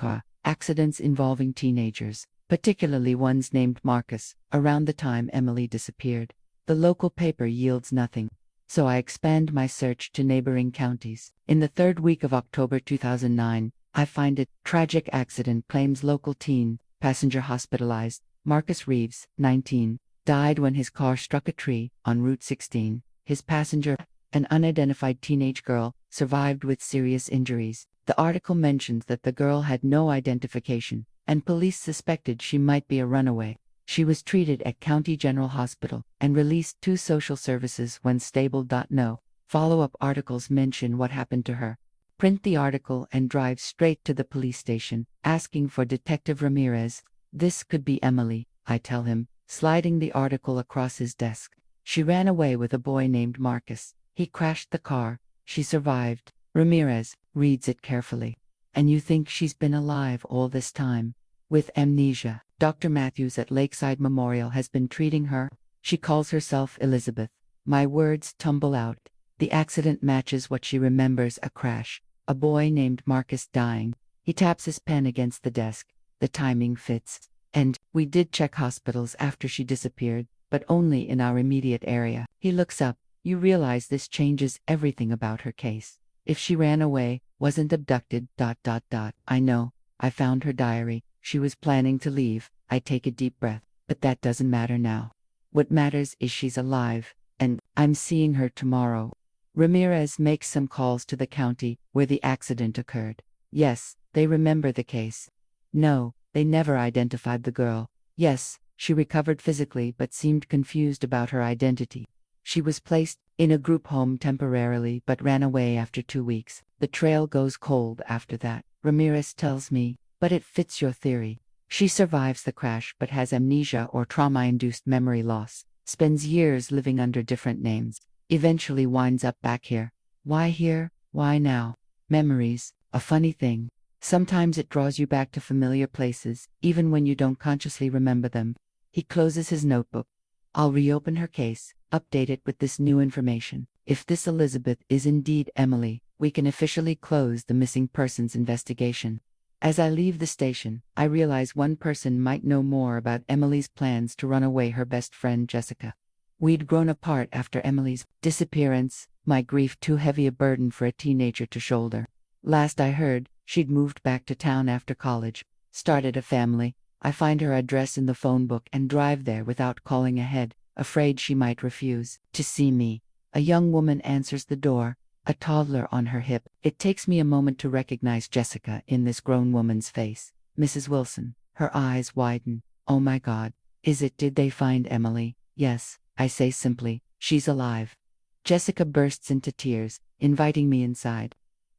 Accidents involving teenagers, particularly ones named Marcus, around the time Emily disappeared. The local paper yields nothing. So I expand my search to neighboring counties. In the third week of October 2009, I find a tragic accident claims local teen, passenger hospitalized. Marcus Reeves, 19, died when his car struck a tree on Route 16. His passenger, an unidentified teenage girl, survived with serious injuries. The article mentions that the girl had no identification, and police suspected she might be a runaway. She was treated at County General Hospital and released to social services when stable. No. Follow-up articles mention what happened to her. Print the article and drive straight to the police station, asking for Detective Ramirez. This could be Emily, I tell him, sliding the article across his desk. She ran away with a boy named Marcus. He crashed the car. She survived. Ramirez reads it carefully. And you think she's been alive all this time? With amnesia. Dr. Matthews at Lakeside Memorial has been treating her. She calls herself Elizabeth. My words tumble out. The accident matches what she remembers: a crash, a boy named Marcus dying. He taps his pen against the desk. The timing fits. And we did check hospitals after she disappeared, but only in our immediate area. He looks up. You realize this changes everything about her case. If she ran away, wasn't abducted. I know. I found her diary. She was planning to leave. I take a deep breath. But that doesn't matter now. What matters is she's alive, and I'm seeing her tomorrow. Ramirez makes some calls to the county where the accident occurred. Yes, they remember the case. No, they never identified the girl. Yes, she recovered physically but seemed confused about her identity. She was placed in a group home temporarily but ran away after 2 weeks. The trail goes cold after that, Ramirez tells me, but it fits your theory. She survives the crash but has amnesia or trauma-induced memory loss, spends years living under different names, eventually winds up back here. Why here? Why now? Memories, a funny thing. Sometimes it draws you back to familiar places, even when you don't consciously remember them. He closes his notebook. I'll reopen her case, update it with this new information. If this Elizabeth is indeed Emily, we can officially close the missing persons investigation. As I leave the station, I realize one person might know more about Emily's plans to run away: her best friend Jessica. We'd grown apart after Emily's disappearance, my grief too heavy a burden for a teenager to shoulder. Last I heard, she'd moved back to town after college, started a family. I find her address in the phone book and drive there without calling ahead, afraid she might refuse to see me. A young woman answers the door, a toddler on her hip. It takes me a moment to recognize Jessica in this grown woman's face. Mrs. Wilson. Her eyes widen. Oh my God. Is it? Did they find Emily? Yes, I say simply. She's alive. Jessica bursts into tears, inviting me inside.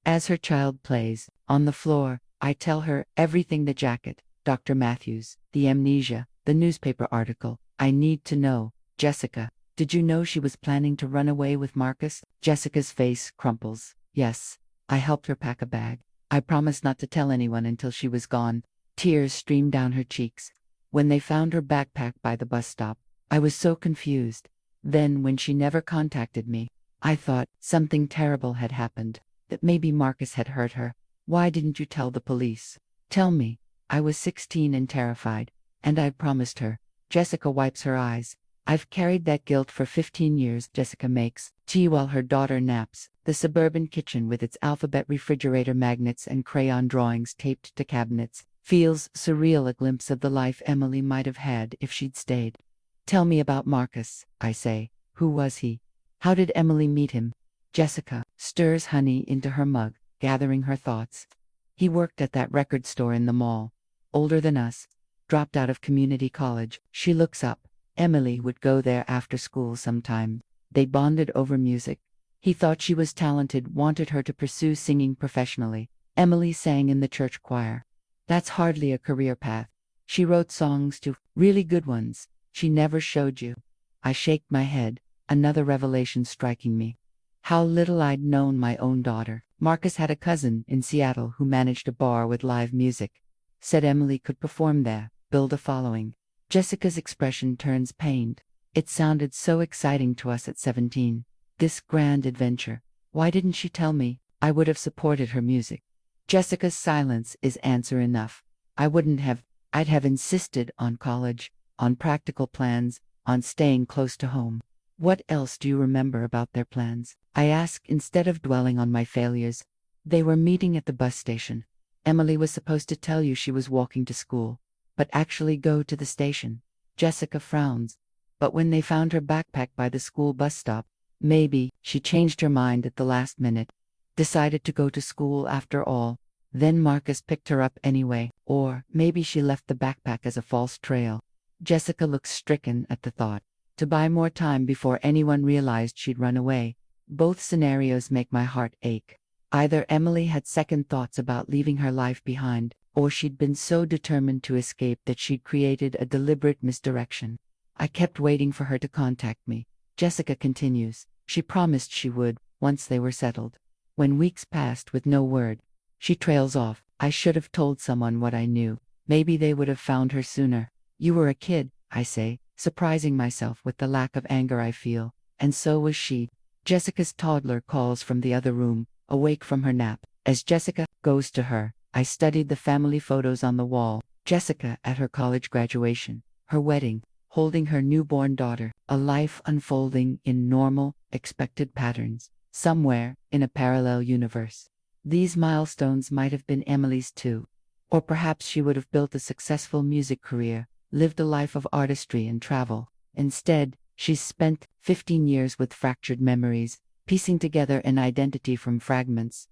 As her child plays on the floor, I tell her everything: the jacket, Dr. Matthews, the amnesia, the newspaper article. I need to know. Jessica, did you know she was planning to run away with Marcus? Jessica's face crumples. Yes, I helped her pack a bag. I promised not to tell anyone until she was gone. Tears stream down her cheeks. When they found her backpack by the bus stop, I was so confused. Then, when she never contacted me, I thought something terrible had happened, that maybe Marcus had hurt her. Why didn't you tell the police? Tell me. I was 16 and terrified, and I promised her. Jessica wipes her eyes. I've carried that guilt for 15 years. Jessica makes tea while her daughter naps. The suburban kitchen with its alphabet refrigerator magnets and crayon drawings taped to cabinets feels surreal, a glimpse of the life Emily might have had if she'd stayed. Tell me about Marcus, I say. Who was he? How did Emily meet him? Jessica stirs honey into her mug, gathering her thoughts. He worked at that record store in the mall. Older than us. Dropped out of community college. She looks up. Emily would go there after school sometime. They bonded over music. He thought she was talented, wanted her to pursue singing professionally. Emily sang in the church choir. That's hardly a career path. She wrote songs too, really good ones. She never showed you. I shake my head, another revelation striking me. How little I'd known my own daughter. Marcus had a cousin in Seattle who managed a bar with live music. Said Emily could perform there, build a following. Jessica's expression turns pained. It sounded so exciting to us at 17. This grand adventure. Why didn't she tell me? I would have supported her music. Jessica's silence is answer enough. I wouldn't have. I'd have insisted on college, on practical plans, on staying close to home. What else do you remember about their plans? I ask instead of dwelling on my failures. They were meeting at the bus station. Emily was supposed to tell you she was walking to school, but actually go to the station. Jessica frowns. But when they found her backpack by the school bus stop, maybe she changed her mind at the last minute. Decided to go to school after all. Then Marcus picked her up anyway, or maybe she left the backpack as a false trail. Jessica looked stricken at the thought. To buy more time before anyone realized she'd run away. Both scenarios make my heart ache. Either Emily had second thoughts about leaving her life behind, or she'd been so determined to escape that she'd created a deliberate misdirection. I kept waiting for her to contact me. Jessica continues. She promised she would, once they were settled. When weeks passed with no word, she trails off. I should have told someone what I knew. Maybe they would have found her sooner. You were a kid, I say, surprising myself with the lack of anger I feel. And so was she. Jessica's toddler calls from the other room, awake from her nap. As Jessica goes to her, I studied the family photos on the wall. Jessica at her college graduation, her wedding, holding her newborn daughter, a life unfolding in normal, expected patterns, somewhere in a parallel universe. These milestones might have been Emily's too. Or perhaps she would have built a successful music career, lived a life of artistry and travel. Instead, she's spent 15 years with fractured memories, piecing together an identity from fragments.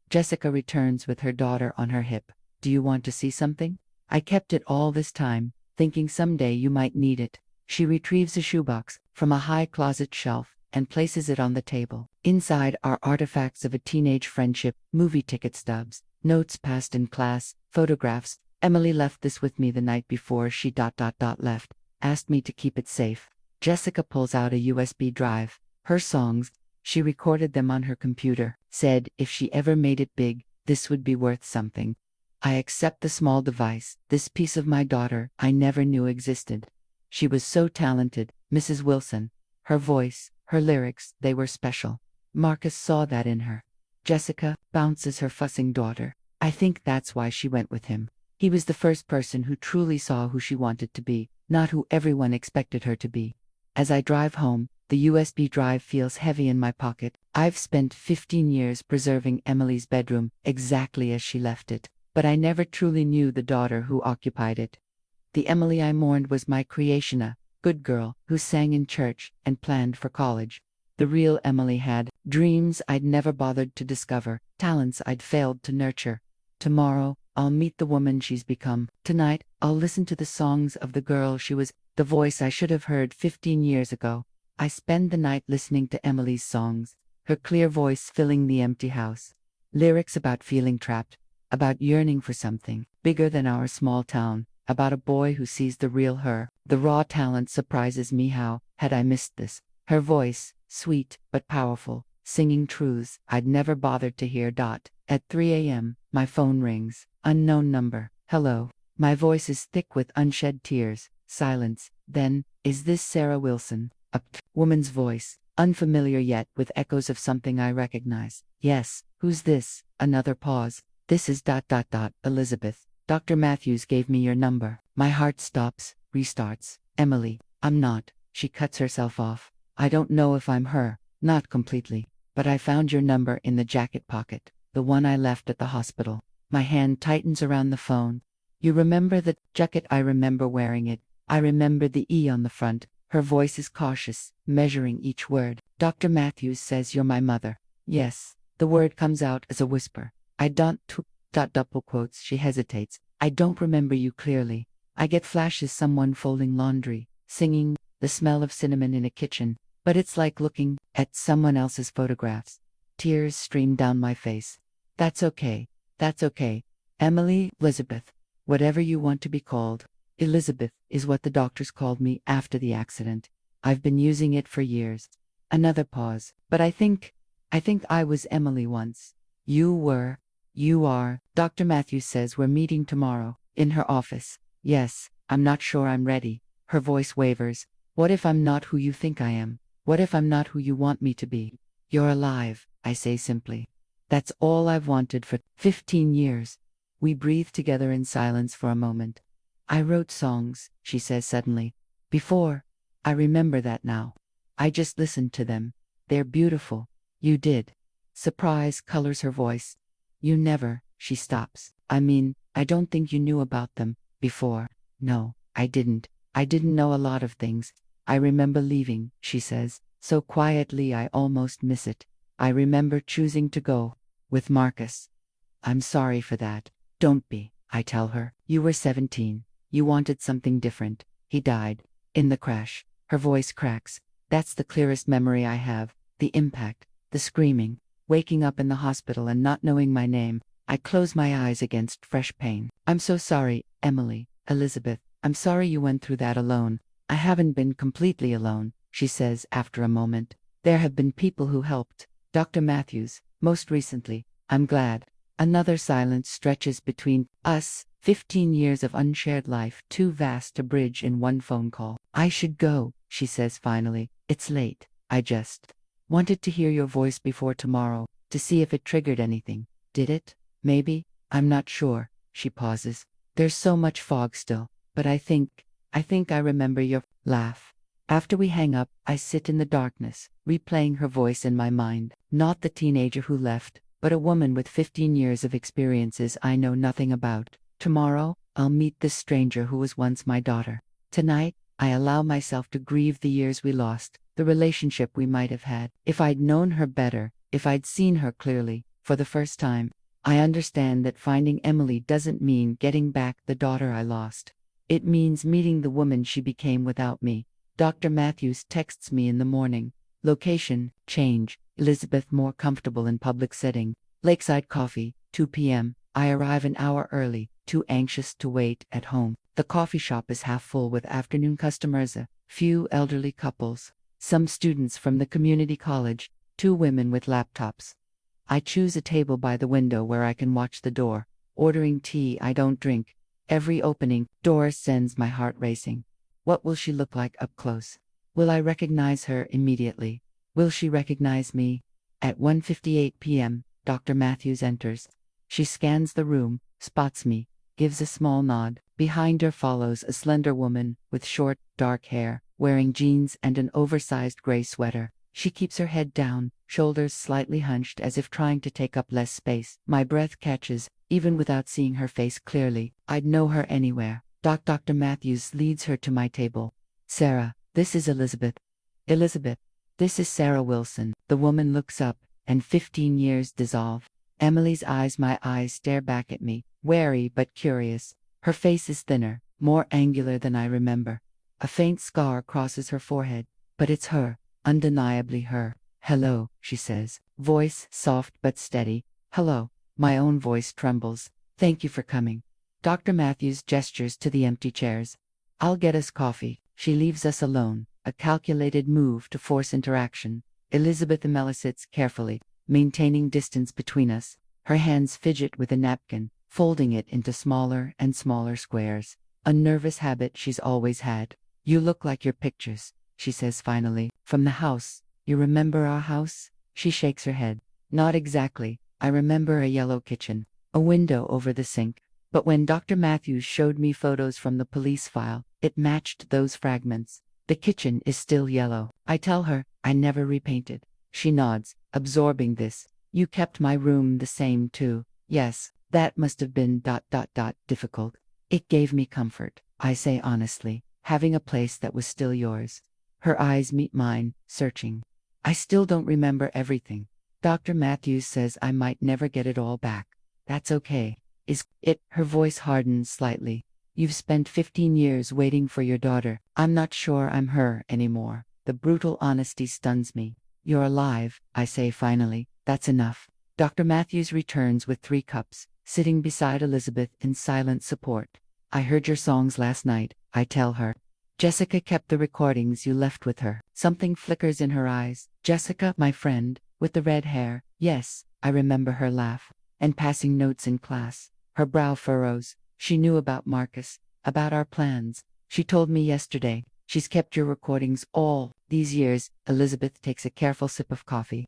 Jessica returns with her daughter on her hip. Do you want to see something? I kept it all this time, thinking someday you might need it. She retrieves a shoebox from a high closet shelf and places it on the table. Inside are artifacts of a teenage friendship, movie ticket stubs, notes passed in class, photographs. Emily left this with me the night before she left, asked me to keep it safe. Jessica pulls out a USB drive. Her songs, she recorded them on her computer, said if she ever made it big, this would be worth something. I accept the small device, this piece of my daughter I never knew existed. She was so talented, Mrs. Wilson. Her voice, her lyrics, they were special. Marcus saw that in her. Jessica bounces her fussing daughter. I think that's why she went with him. He was the first person who truly saw who she wanted to be, not who everyone expected her to be. As I drive home, the USB drive feels heavy in my pocket. I've spent 15 years preserving Emily's bedroom exactly as she left it, but I never truly knew the daughter who occupied it. The Emily I mourned was my creation, a good girl who sang in church and planned for college. The real Emily had dreams I'd never bothered to discover, talents I'd failed to nurture. Tomorrow, I'll meet the woman she's become. Tonight, I'll listen to the songs of the girl she was, the voice I should have heard 15 years ago. I spend the night listening to Emily's songs, her clear voice filling the empty house. Lyrics about feeling trapped, about yearning for something bigger than our small town, about a boy who sees the real her. The raw talent surprises me. How had I missed this? Her voice, sweet but powerful, singing truths I'd never bothered to hear. At 3 a.m., my phone rings. Unknown number. Hello. My voice is thick with unshed tears. Silence. Then, is this Sarah Wilson? A woman's voice, unfamiliar yet with echoes of something I recognize. Yes. Who's this? Another pause. This is Elizabeth. Dr. Matthews gave me your number. My heart stops, restarts. Emily, I'm not. She cuts herself off. I don't know if I'm her, not completely, but I found your number in the jacket pocket, the one I left at the hospital. My hand tightens around the phone. You remember the jacket? I remember wearing it. I remember the E on the front. Her voice is cautious, measuring each word. Dr. Matthews says you're my mother. Yes. The word comes out as a whisper. I don't double quotes. She hesitates. I don't remember you clearly. I get flashes, someone folding laundry, singing, the smell of cinnamon in a kitchen, but it's like looking at someone else's photographs. Tears stream down my face. That's okay. That's okay. Emily, Elizabeth, whatever you want to be called. Elizabeth is what the doctors called me after the accident. I've been using it for years. Another pause. But I think I was Emily once. You were. You are. Dr. Matthews says we're meeting tomorrow, in her office. Yes, I'm not sure I'm ready. Her voice wavers. What if I'm not who you think I am? What if I'm not who you want me to be? You're alive, I say simply. That's all I've wanted for 15 years. We breathe together in silence for a moment. I wrote songs, she says suddenly. Before. I remember that now. I just listened to them. They're beautiful. You did. Surprise colors her voice. You never. She stops. I mean, I don't think you knew about them before. No, I didn't. I didn't know a lot of things. I remember leaving, she says, so quietly I almost miss it. I remember choosing to go with Marcus. I'm sorry for that. Don't be, I tell her. You were 17. You wanted something different. He died. In the crash. Her voice cracks. That's the clearest memory I have. The impact. The screaming. Waking up in the hospital and not knowing my name. I close my eyes against fresh pain. I'm so sorry, Emily. Elizabeth. I'm sorry you went through that alone. I haven't been completely alone, she says after a moment. There have been people who helped. Dr. Matthews, most recently. I'm glad. Another silence stretches between us, 15 years of unshared life, too vast to bridge in one phone call. I should go, she says finally. It's late. I just wanted to hear your voice before tomorrow, to see if it triggered anything. Did it? Maybe? I'm not sure. She pauses. There's so much fog still, but I think I remember your laugh. After we hang up, I sit in the darkness, replaying her voice in my mind. Not the teenager who left, but a woman with 15 years of experiences I know nothing about. Tomorrow, I'll meet this stranger who was once my daughter. Tonight, I allow myself to grieve the years we lost, the relationship we might have had. If I'd known her better, if I'd seen her clearly, for the first time, I understand that finding Emily doesn't mean getting back the daughter I lost. It means meeting the woman she became without me. Dr. Matthews texts me in the morning. Location, change, Elizabeth more comfortable in public setting. Lakeside coffee, 2 p.m. I arrive an hour early, too anxious to wait at home. The coffee shop is half full with afternoon customers, a few elderly couples, some students from the community college, 2 women with laptops. I choose a table by the window where I can watch the door, ordering tea I don't drink. Every opening door sends my heart racing. What will she look like up close? Will I recognize her immediately? Will she recognize me? At 1:58 p.m., Dr. Matthews enters. She scans the room, spots me, gives a small nod. Behind her follows a slender woman with short, dark hair, wearing jeans and an oversized gray sweater. She keeps her head down, shoulders slightly hunched as if trying to take up less space. My breath catches, even without seeing her face clearly. I'd know her anywhere. Dr. Matthews leads her to my table. Sarah, this is Elizabeth. Elizabeth, this is Sarah Wilson. The woman looks up, and 15 years dissolve. Emily's eyes, my eyes stare back at me, wary but curious. Her face is thinner, more angular than I remember. A faint scar crosses her forehead, but it's her, undeniably her. Hello, she says, voice soft but steady. Hello. My own voice trembles. Thank you for coming. Dr. Matthews gestures to the empty chairs. I'll get us coffee. She leaves us alone, a calculated move to force interaction. Elizabeth Amela sits carefully, maintaining distance between us. Her hands fidget with a napkin, folding it into smaller and smaller squares. A nervous habit she's always had. You look like your pictures, she says finally. From the house. You remember our house? She shakes her head. Not exactly. I remember a yellow kitchen, a window over the sink. But when Dr. Matthews showed me photos from the police file, it matched those fragments. The kitchen is still yellow. I tell her, I never repainted. She nods, absorbing this. You kept my room the same too. Yes, that must have been difficult. It gave me comfort, I say honestly, having a place that was still yours. Her eyes meet mine, searching. I still don't remember everything. Dr. Matthews says I might never get it all back. That's okay. Is it? Her voice hardens slightly. You've spent 15 years waiting for your daughter. I'm not sure I'm her anymore. The brutal honesty stuns me. You're alive, I say finally. That's enough. Dr. Matthews returns with 3 cups, sitting beside Elizabeth in silent support. I heard your songs last night, I tell her. Jessica kept the recordings you left with her. Something flickers in her eyes. Jessica, my friend, with the red hair. Yes, I remember her laugh. And passing notes in class. Her brow furrows. She knew about Marcus, about our plans. She told me yesterday. She's kept your recordings all these years. Elizabeth takes a careful sip of coffee.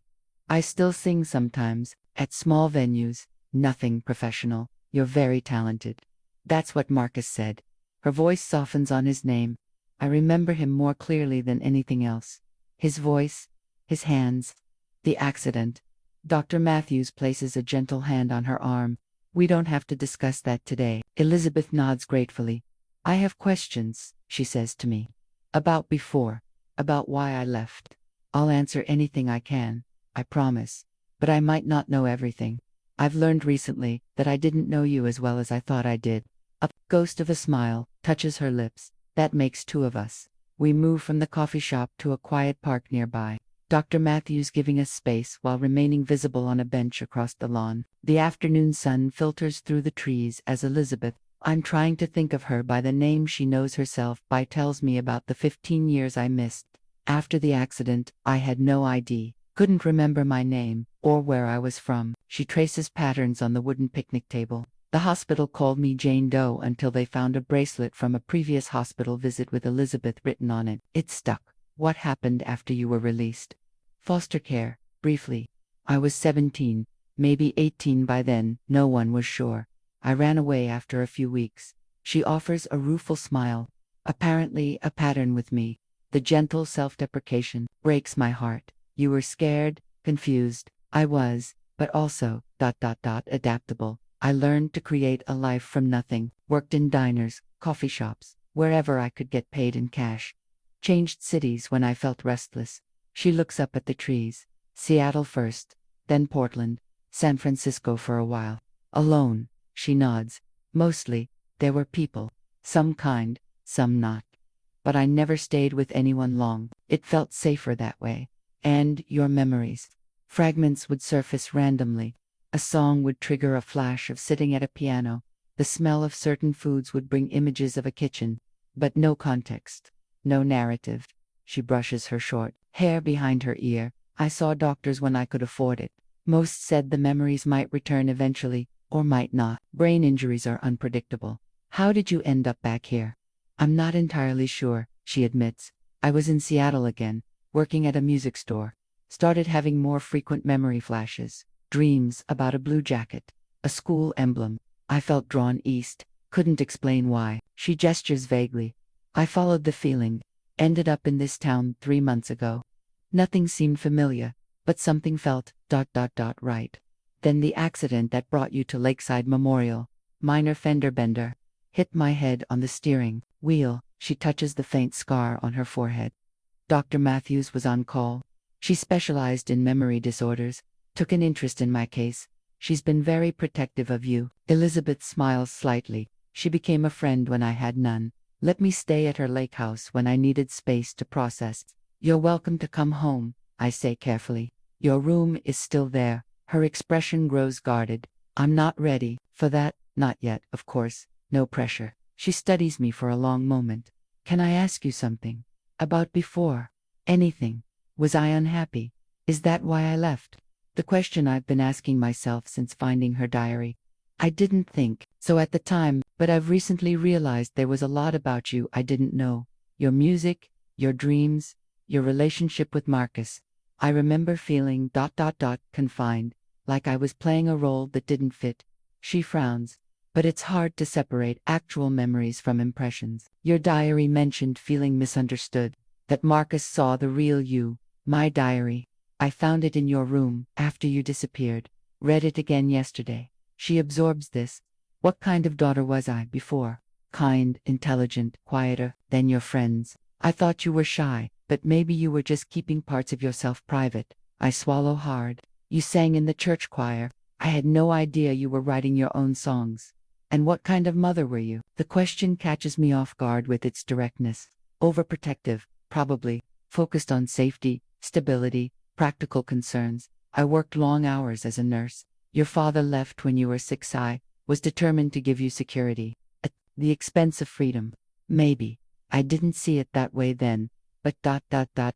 I still sing sometimes, at small venues. Nothing professional. You're very talented. That's what Marcus said. Her voice softens on his name. I remember him more clearly than anything else. His voice, his hands, the accident. Dr. Matthews places a gentle hand on her arm. We don't have to discuss that today. Elizabeth nods gratefully. I have questions, she says to me. About before. About why I left. I'll answer anything I can. I promise. But I might not know everything. I've learned recently that I didn't know you as well as I thought I did. A ghost of a smile touches her lips. That makes two of us. We move from the coffee shop to a quiet park nearby. Dr. Matthews giving us space while remaining visible on a bench across the lawn. The afternoon sun filters through the trees as Elizabeth, I'm trying to think of her by the name she knows herself by, tells me about the 15 years I missed. After the accident, I had no ID, couldn't remember my name, or where I was from. She traces patterns on the wooden picnic table. The hospital called me Jane Doe until they found a bracelet from a previous hospital visit with Elizabeth written on it. It stuck. What happened after you were released? Foster care, briefly. I was 17, maybe 18 by then, no one was sure. I ran away after a few weeks. She offers a rueful smile. Apparently a pattern with me. The gentle self-deprecation breaks my heart. You were scared, confused. I was, but also, adaptable. I learned to create a life from nothing, worked in diners, coffee shops, wherever I could get paid in cash. Changed cities when I felt restless. She looks up at the trees. Seattle first, then Portland, San Francisco for a while. Alone, she nods. Mostly, there were people. Some kind, some not. But I never stayed with anyone long. It felt safer that way. And your memories. Fragments would surface randomly. A song would trigger a flash of sitting at a piano. The smell of certain foods would bring images of a kitchen. But no context. No narrative. She brushes her short hair behind her ear. I saw doctors when I could afford it. Most said the memories might return eventually, or might not. Brain injuries are unpredictable. How did you end up back here? I'm not entirely sure, she admits. I was in Seattle again, working at a music store. Started having more frequent memory flashes. Dreams about a blue jacket. A school emblem. I felt drawn east. Couldn't explain why. She gestures vaguely. I followed the feeling. Ended up in this town 3 months ago. Nothing seemed familiar, but something felt ... right. Then the accident that brought you to Lakeside Memorial. Minor fender bender. Hit my head on the steering wheel. She touches the faint scar on her forehead. Dr. Matthews was on call. She specialized in memory disorders. Took an interest in my case. She's been very protective of you. Elizabeth smiles slightly. She became a friend when I had none. Let me stay at her lake house when I needed space to process. You're welcome to come home, I say carefully. Your room is still there. Her expression grows guarded. I'm not ready for that, not yet, of course. No pressure. She studies me for a long moment. Can I ask you something? About before? Anything? Was I unhappy? Is that why I left? The question I've been asking myself since finding her diary. I didn't think so at the time, but I've recently realized there was a lot about you I didn't know. Your music, your dreams, your relationship with Marcus. I remember feeling ... confined, like I was playing a role that didn't fit. She frowns. But it's hard to separate actual memories from impressions. Your diary mentioned feeling misunderstood, that Marcus saw the real you. My diary. I found it in your room after you disappeared. Read it again yesterday. She absorbs this. What kind of daughter was I before? Kind, intelligent, quieter than your friends. I thought you were shy, but maybe you were just keeping parts of yourself private. I swallow hard. You sang in the church choir. I had no idea you were writing your own songs. And what kind of mother were you? The question catches me off guard with its directness. Overprotective, probably. Focused on safety, stability, practical concerns. I worked long hours as a nurse. Your father left when you were 6. I was determined to give you security. At the expense of freedom. Maybe. I didn't see it that way then. But ...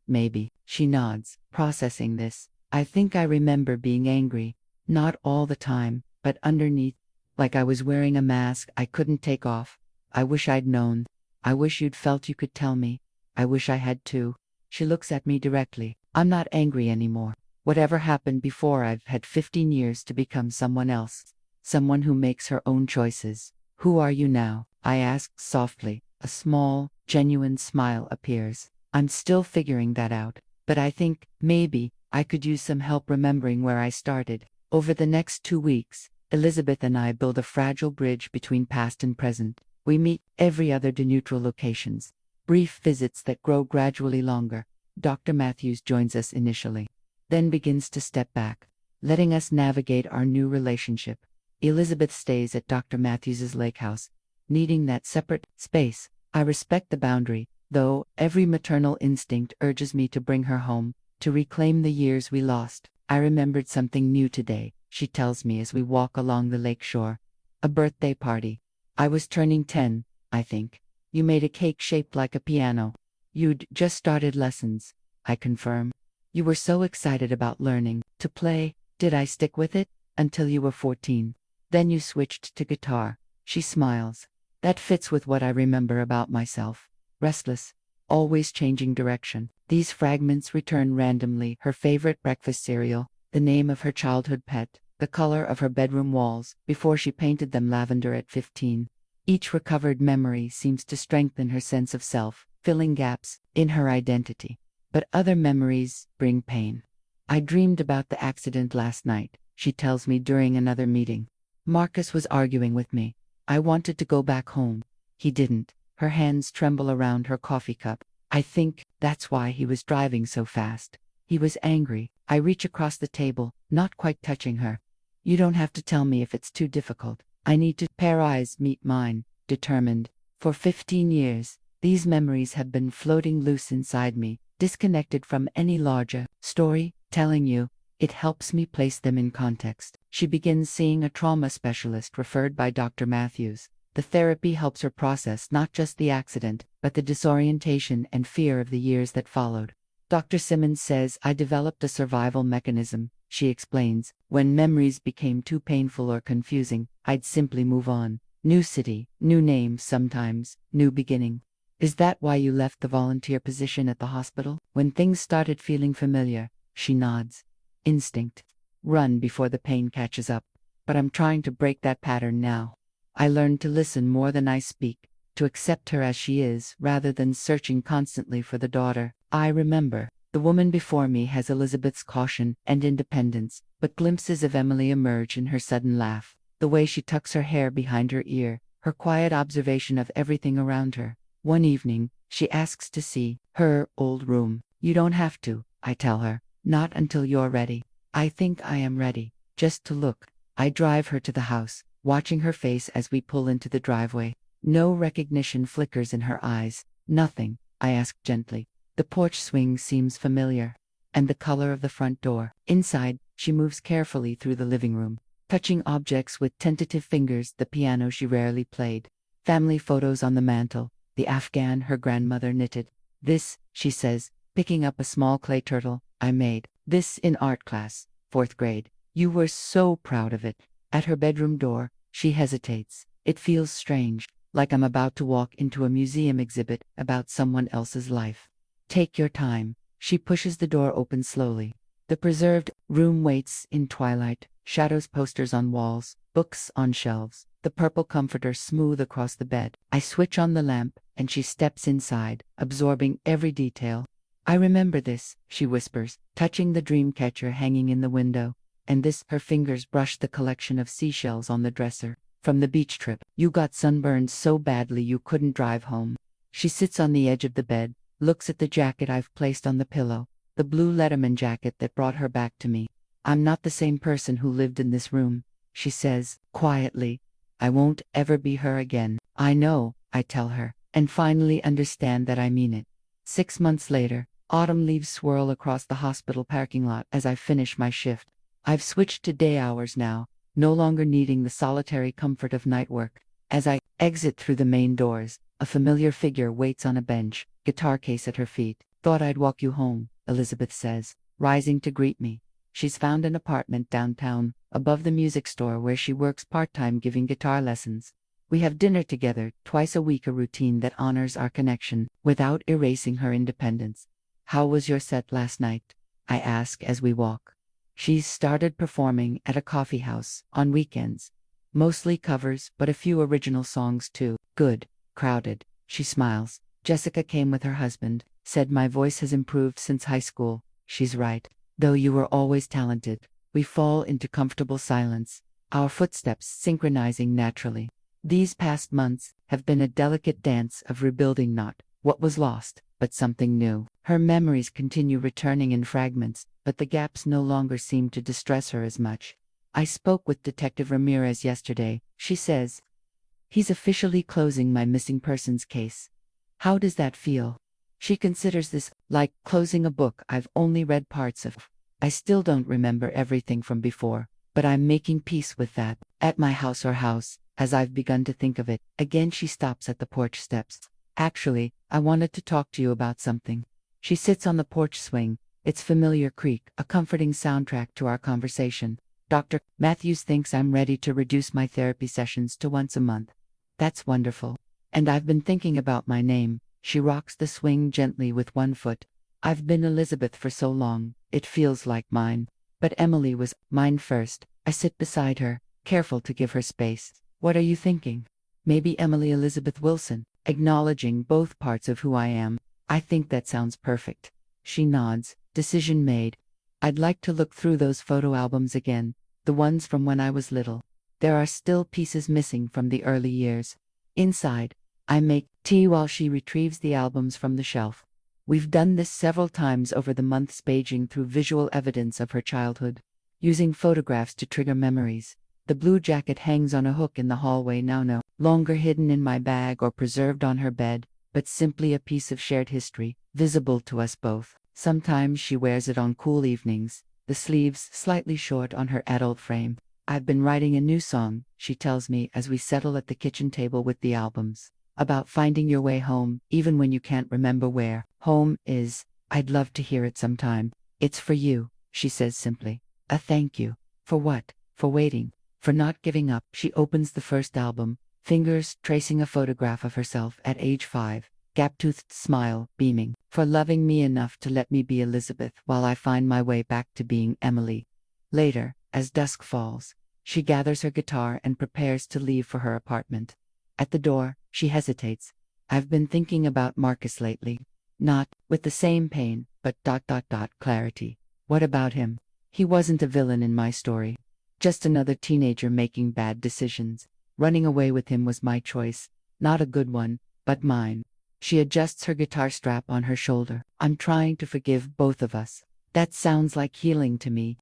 maybe. She nods, processing this. I think I remember being angry. Not all the time, but underneath. Like I was wearing a mask I couldn't take off. I wish I'd known. I wish you'd felt you could tell me. I wish I had too. She looks at me directly. I'm not angry anymore. Whatever happened before, I've had 15 years to become someone else. Someone who makes her own choices. Who are you now? I ask softly. A small, genuine smile appears. I'm still figuring that out. But I think, maybe, I could use some help remembering where I started. Over the next 2 weeks, Elizabeth and I build a fragile bridge between past and present. We meet every other to neutral locations. Brief visits that grow gradually longer. Dr. Matthews joins us initially. then begins to step back, letting us navigate our new relationship. Elizabeth stays at Dr. Matthews's lake house, needing that separate space. I respect the boundary, though every maternal instinct urges me to bring her home, to reclaim the years we lost. I remembered something new today, she tells me as we walk along the lake shore. A birthday party. I was turning 10, I think. You made a cake shaped like a piano. You'd just started lessons, I confirm. You were so excited about learning to play. Did I stick with it? Until you were 14. Then you switched to guitar. She smiles. That fits with what I remember about myself. Restless, always changing direction. These fragments return randomly: her favorite breakfast cereal, the name of her childhood pet, the color of her bedroom walls before she painted them lavender at 15. Each recovered memory seems to strengthen her sense of self, filling gaps in her identity. But other memories bring pain. I dreamed about the accident last night, she tells me during another meeting. Marcus was arguing with me. I wanted to go back home. He didn't. Her hands tremble around her coffee cup. I think that's why he was driving so fast. He was angry. I reach across the table, not quite touching her. You don't have to tell me if it's too difficult. I need to. Pair eyes meet mine, determined. For 15 years, these memories have been floating loose inside me, disconnected from any larger story. Telling you, it helps me place them in context. She begins seeing a trauma specialist referred by Dr. Matthews. The therapy helps her process not just the accident, but the disorientation and fear of the years that followed. Dr. Simmons says I developed a survival mechanism, she explains. When memories became too painful or confusing, I'd simply move on. New city, new name sometimes, new beginning. Is that why you left the volunteer position at the hospital? When things started feeling familiar, she nods. Instinct. Run before the pain catches up. But I'm trying to break that pattern now. I learned to listen more than I speak, to accept her as she is, rather than searching constantly for the daughter I remember. The woman before me has Elizabeth's caution and independence, but glimpses of Emily emerge in her sudden laugh, the way she tucks her hair behind her ear, her quiet observation of everything around her. One evening, she asks to see her old room. You don't have to, I tell her. Not until you're ready. I think I am ready, just to look. I drive her to the house, watching her face as we pull into the driveway. No recognition flickers in her eyes. Nothing, I ask gently. The porch swing seems familiar. And the color of the front door. Inside, she moves carefully through the living room, touching objects with tentative fingers, the piano she rarely played. Family photos on the mantel, the Afghan her grandmother knitted. This, she says, picking up a small clay turtle, I made this in art class, 4th grade. You were so proud of it. At her bedroom door, she hesitates. It feels strange, like I'm about to walk into a museum exhibit about someone else's life. Take your time. She pushes the door open slowly. The preserved room waits in twilight, shadows, posters on walls, books on shelves, the purple comforter smooth across the bed. I switch on the lamp, and she steps inside, absorbing every detail. I remember this, she whispers, touching the dream catcher hanging in the window. And this, her fingers brush the collection of seashells on the dresser. From the beach trip, you got sunburned so badly you couldn't drive home. She sits on the edge of the bed, looks at the jacket I've placed on the pillow, the blue Letterman jacket that brought her back to me. I'm not the same person who lived in this room, she says, quietly. I won't ever be her again. I know, I tell her, and finally understand that I mean it. 6 months later, autumn leaves swirl across the hospital parking lot as I finish my shift. I've switched to day hours now, no longer needing the solitary comfort of night work. As I exit through the main doors, a familiar figure waits on a bench, guitar case at her feet. Thought I'd walk you home, Elizabeth says, rising to greet me. She's found an apartment downtown, above the music store where she works part-time giving guitar lessons. We have dinner together, twice a week, a routine that honors our connection, without erasing her independence. How was your set last night? I ask as we walk. She's started performing at a coffee house on weekends. Mostly covers, but a few original songs too. Good. Crowded. She smiles. Jessica came with her husband, said my voice has improved since high school. She's right. Though you were always talented. We fall into comfortable silence, our footsteps synchronizing naturally. These past months have been a delicate dance of rebuilding, not what was lost, but something new. Her memories continue returning in fragments, but the gaps no longer seem to distress her as much. I spoke with Detective Ramirez yesterday, she says. He's officially closing my missing persons case. How does that feel? She considers this like closing a book I've only read parts of. I still don't remember everything from before, but I'm making peace with that. At my house, as I've begun to think of it, again she stops at the porch steps. Actually, I wanted to talk to you about something. She sits on the porch swing, its familiar creak, a comforting soundtrack to our conversation. Dr. Matthews thinks I'm ready to reduce my therapy sessions to once a month. That's wonderful. And I've been thinking about my name. She rocks the swing gently with one foot. I've been Elizabeth for so long, it feels like mine. But Emily was mine first. I sit beside her, careful to give her space. What are you thinking? Maybe Emily Elizabeth Wilson, acknowledging both parts of who I am. I think that sounds perfect. She nods, decision made. I'd like to look through those photo albums again, the ones from when I was little. There are still pieces missing from the early years. Inside, I make tea while she retrieves the albums from the shelf. We've done this several times over the months, paging through visual evidence of her childhood, using photographs to trigger memories. The blue jacket hangs on a hook in the hallway now, no longer hidden in my bag or preserved on her bed, but simply a piece of shared history, visible to us both. Sometimes she wears it on cool evenings, the sleeves slightly short on her adult frame. I've been writing a new song, she tells me as we settle at the kitchen table with the albums, about finding your way home, even when you can't remember where home is. I'd love to hear it sometime. It's for you, she says simply. A thank you. For what? For waiting. For not giving up. She opens the first album, fingers tracing a photograph of herself at age 5, gap-toothed smile, beaming. For loving me enough to let me be Elizabeth while I find my way back to being Emily. Later, as dusk falls, she gathers her guitar and prepares to leave for her apartment. At the door, she hesitates. I've been thinking about Marcus lately. Not with the same pain, but clarity. What about him? He wasn't a villain in my story. Just another teenager making bad decisions. Running away with him was my choice. Not a good one, but mine. She adjusts her guitar strap on her shoulder. I'm trying to forgive both of us. That sounds like healing to me,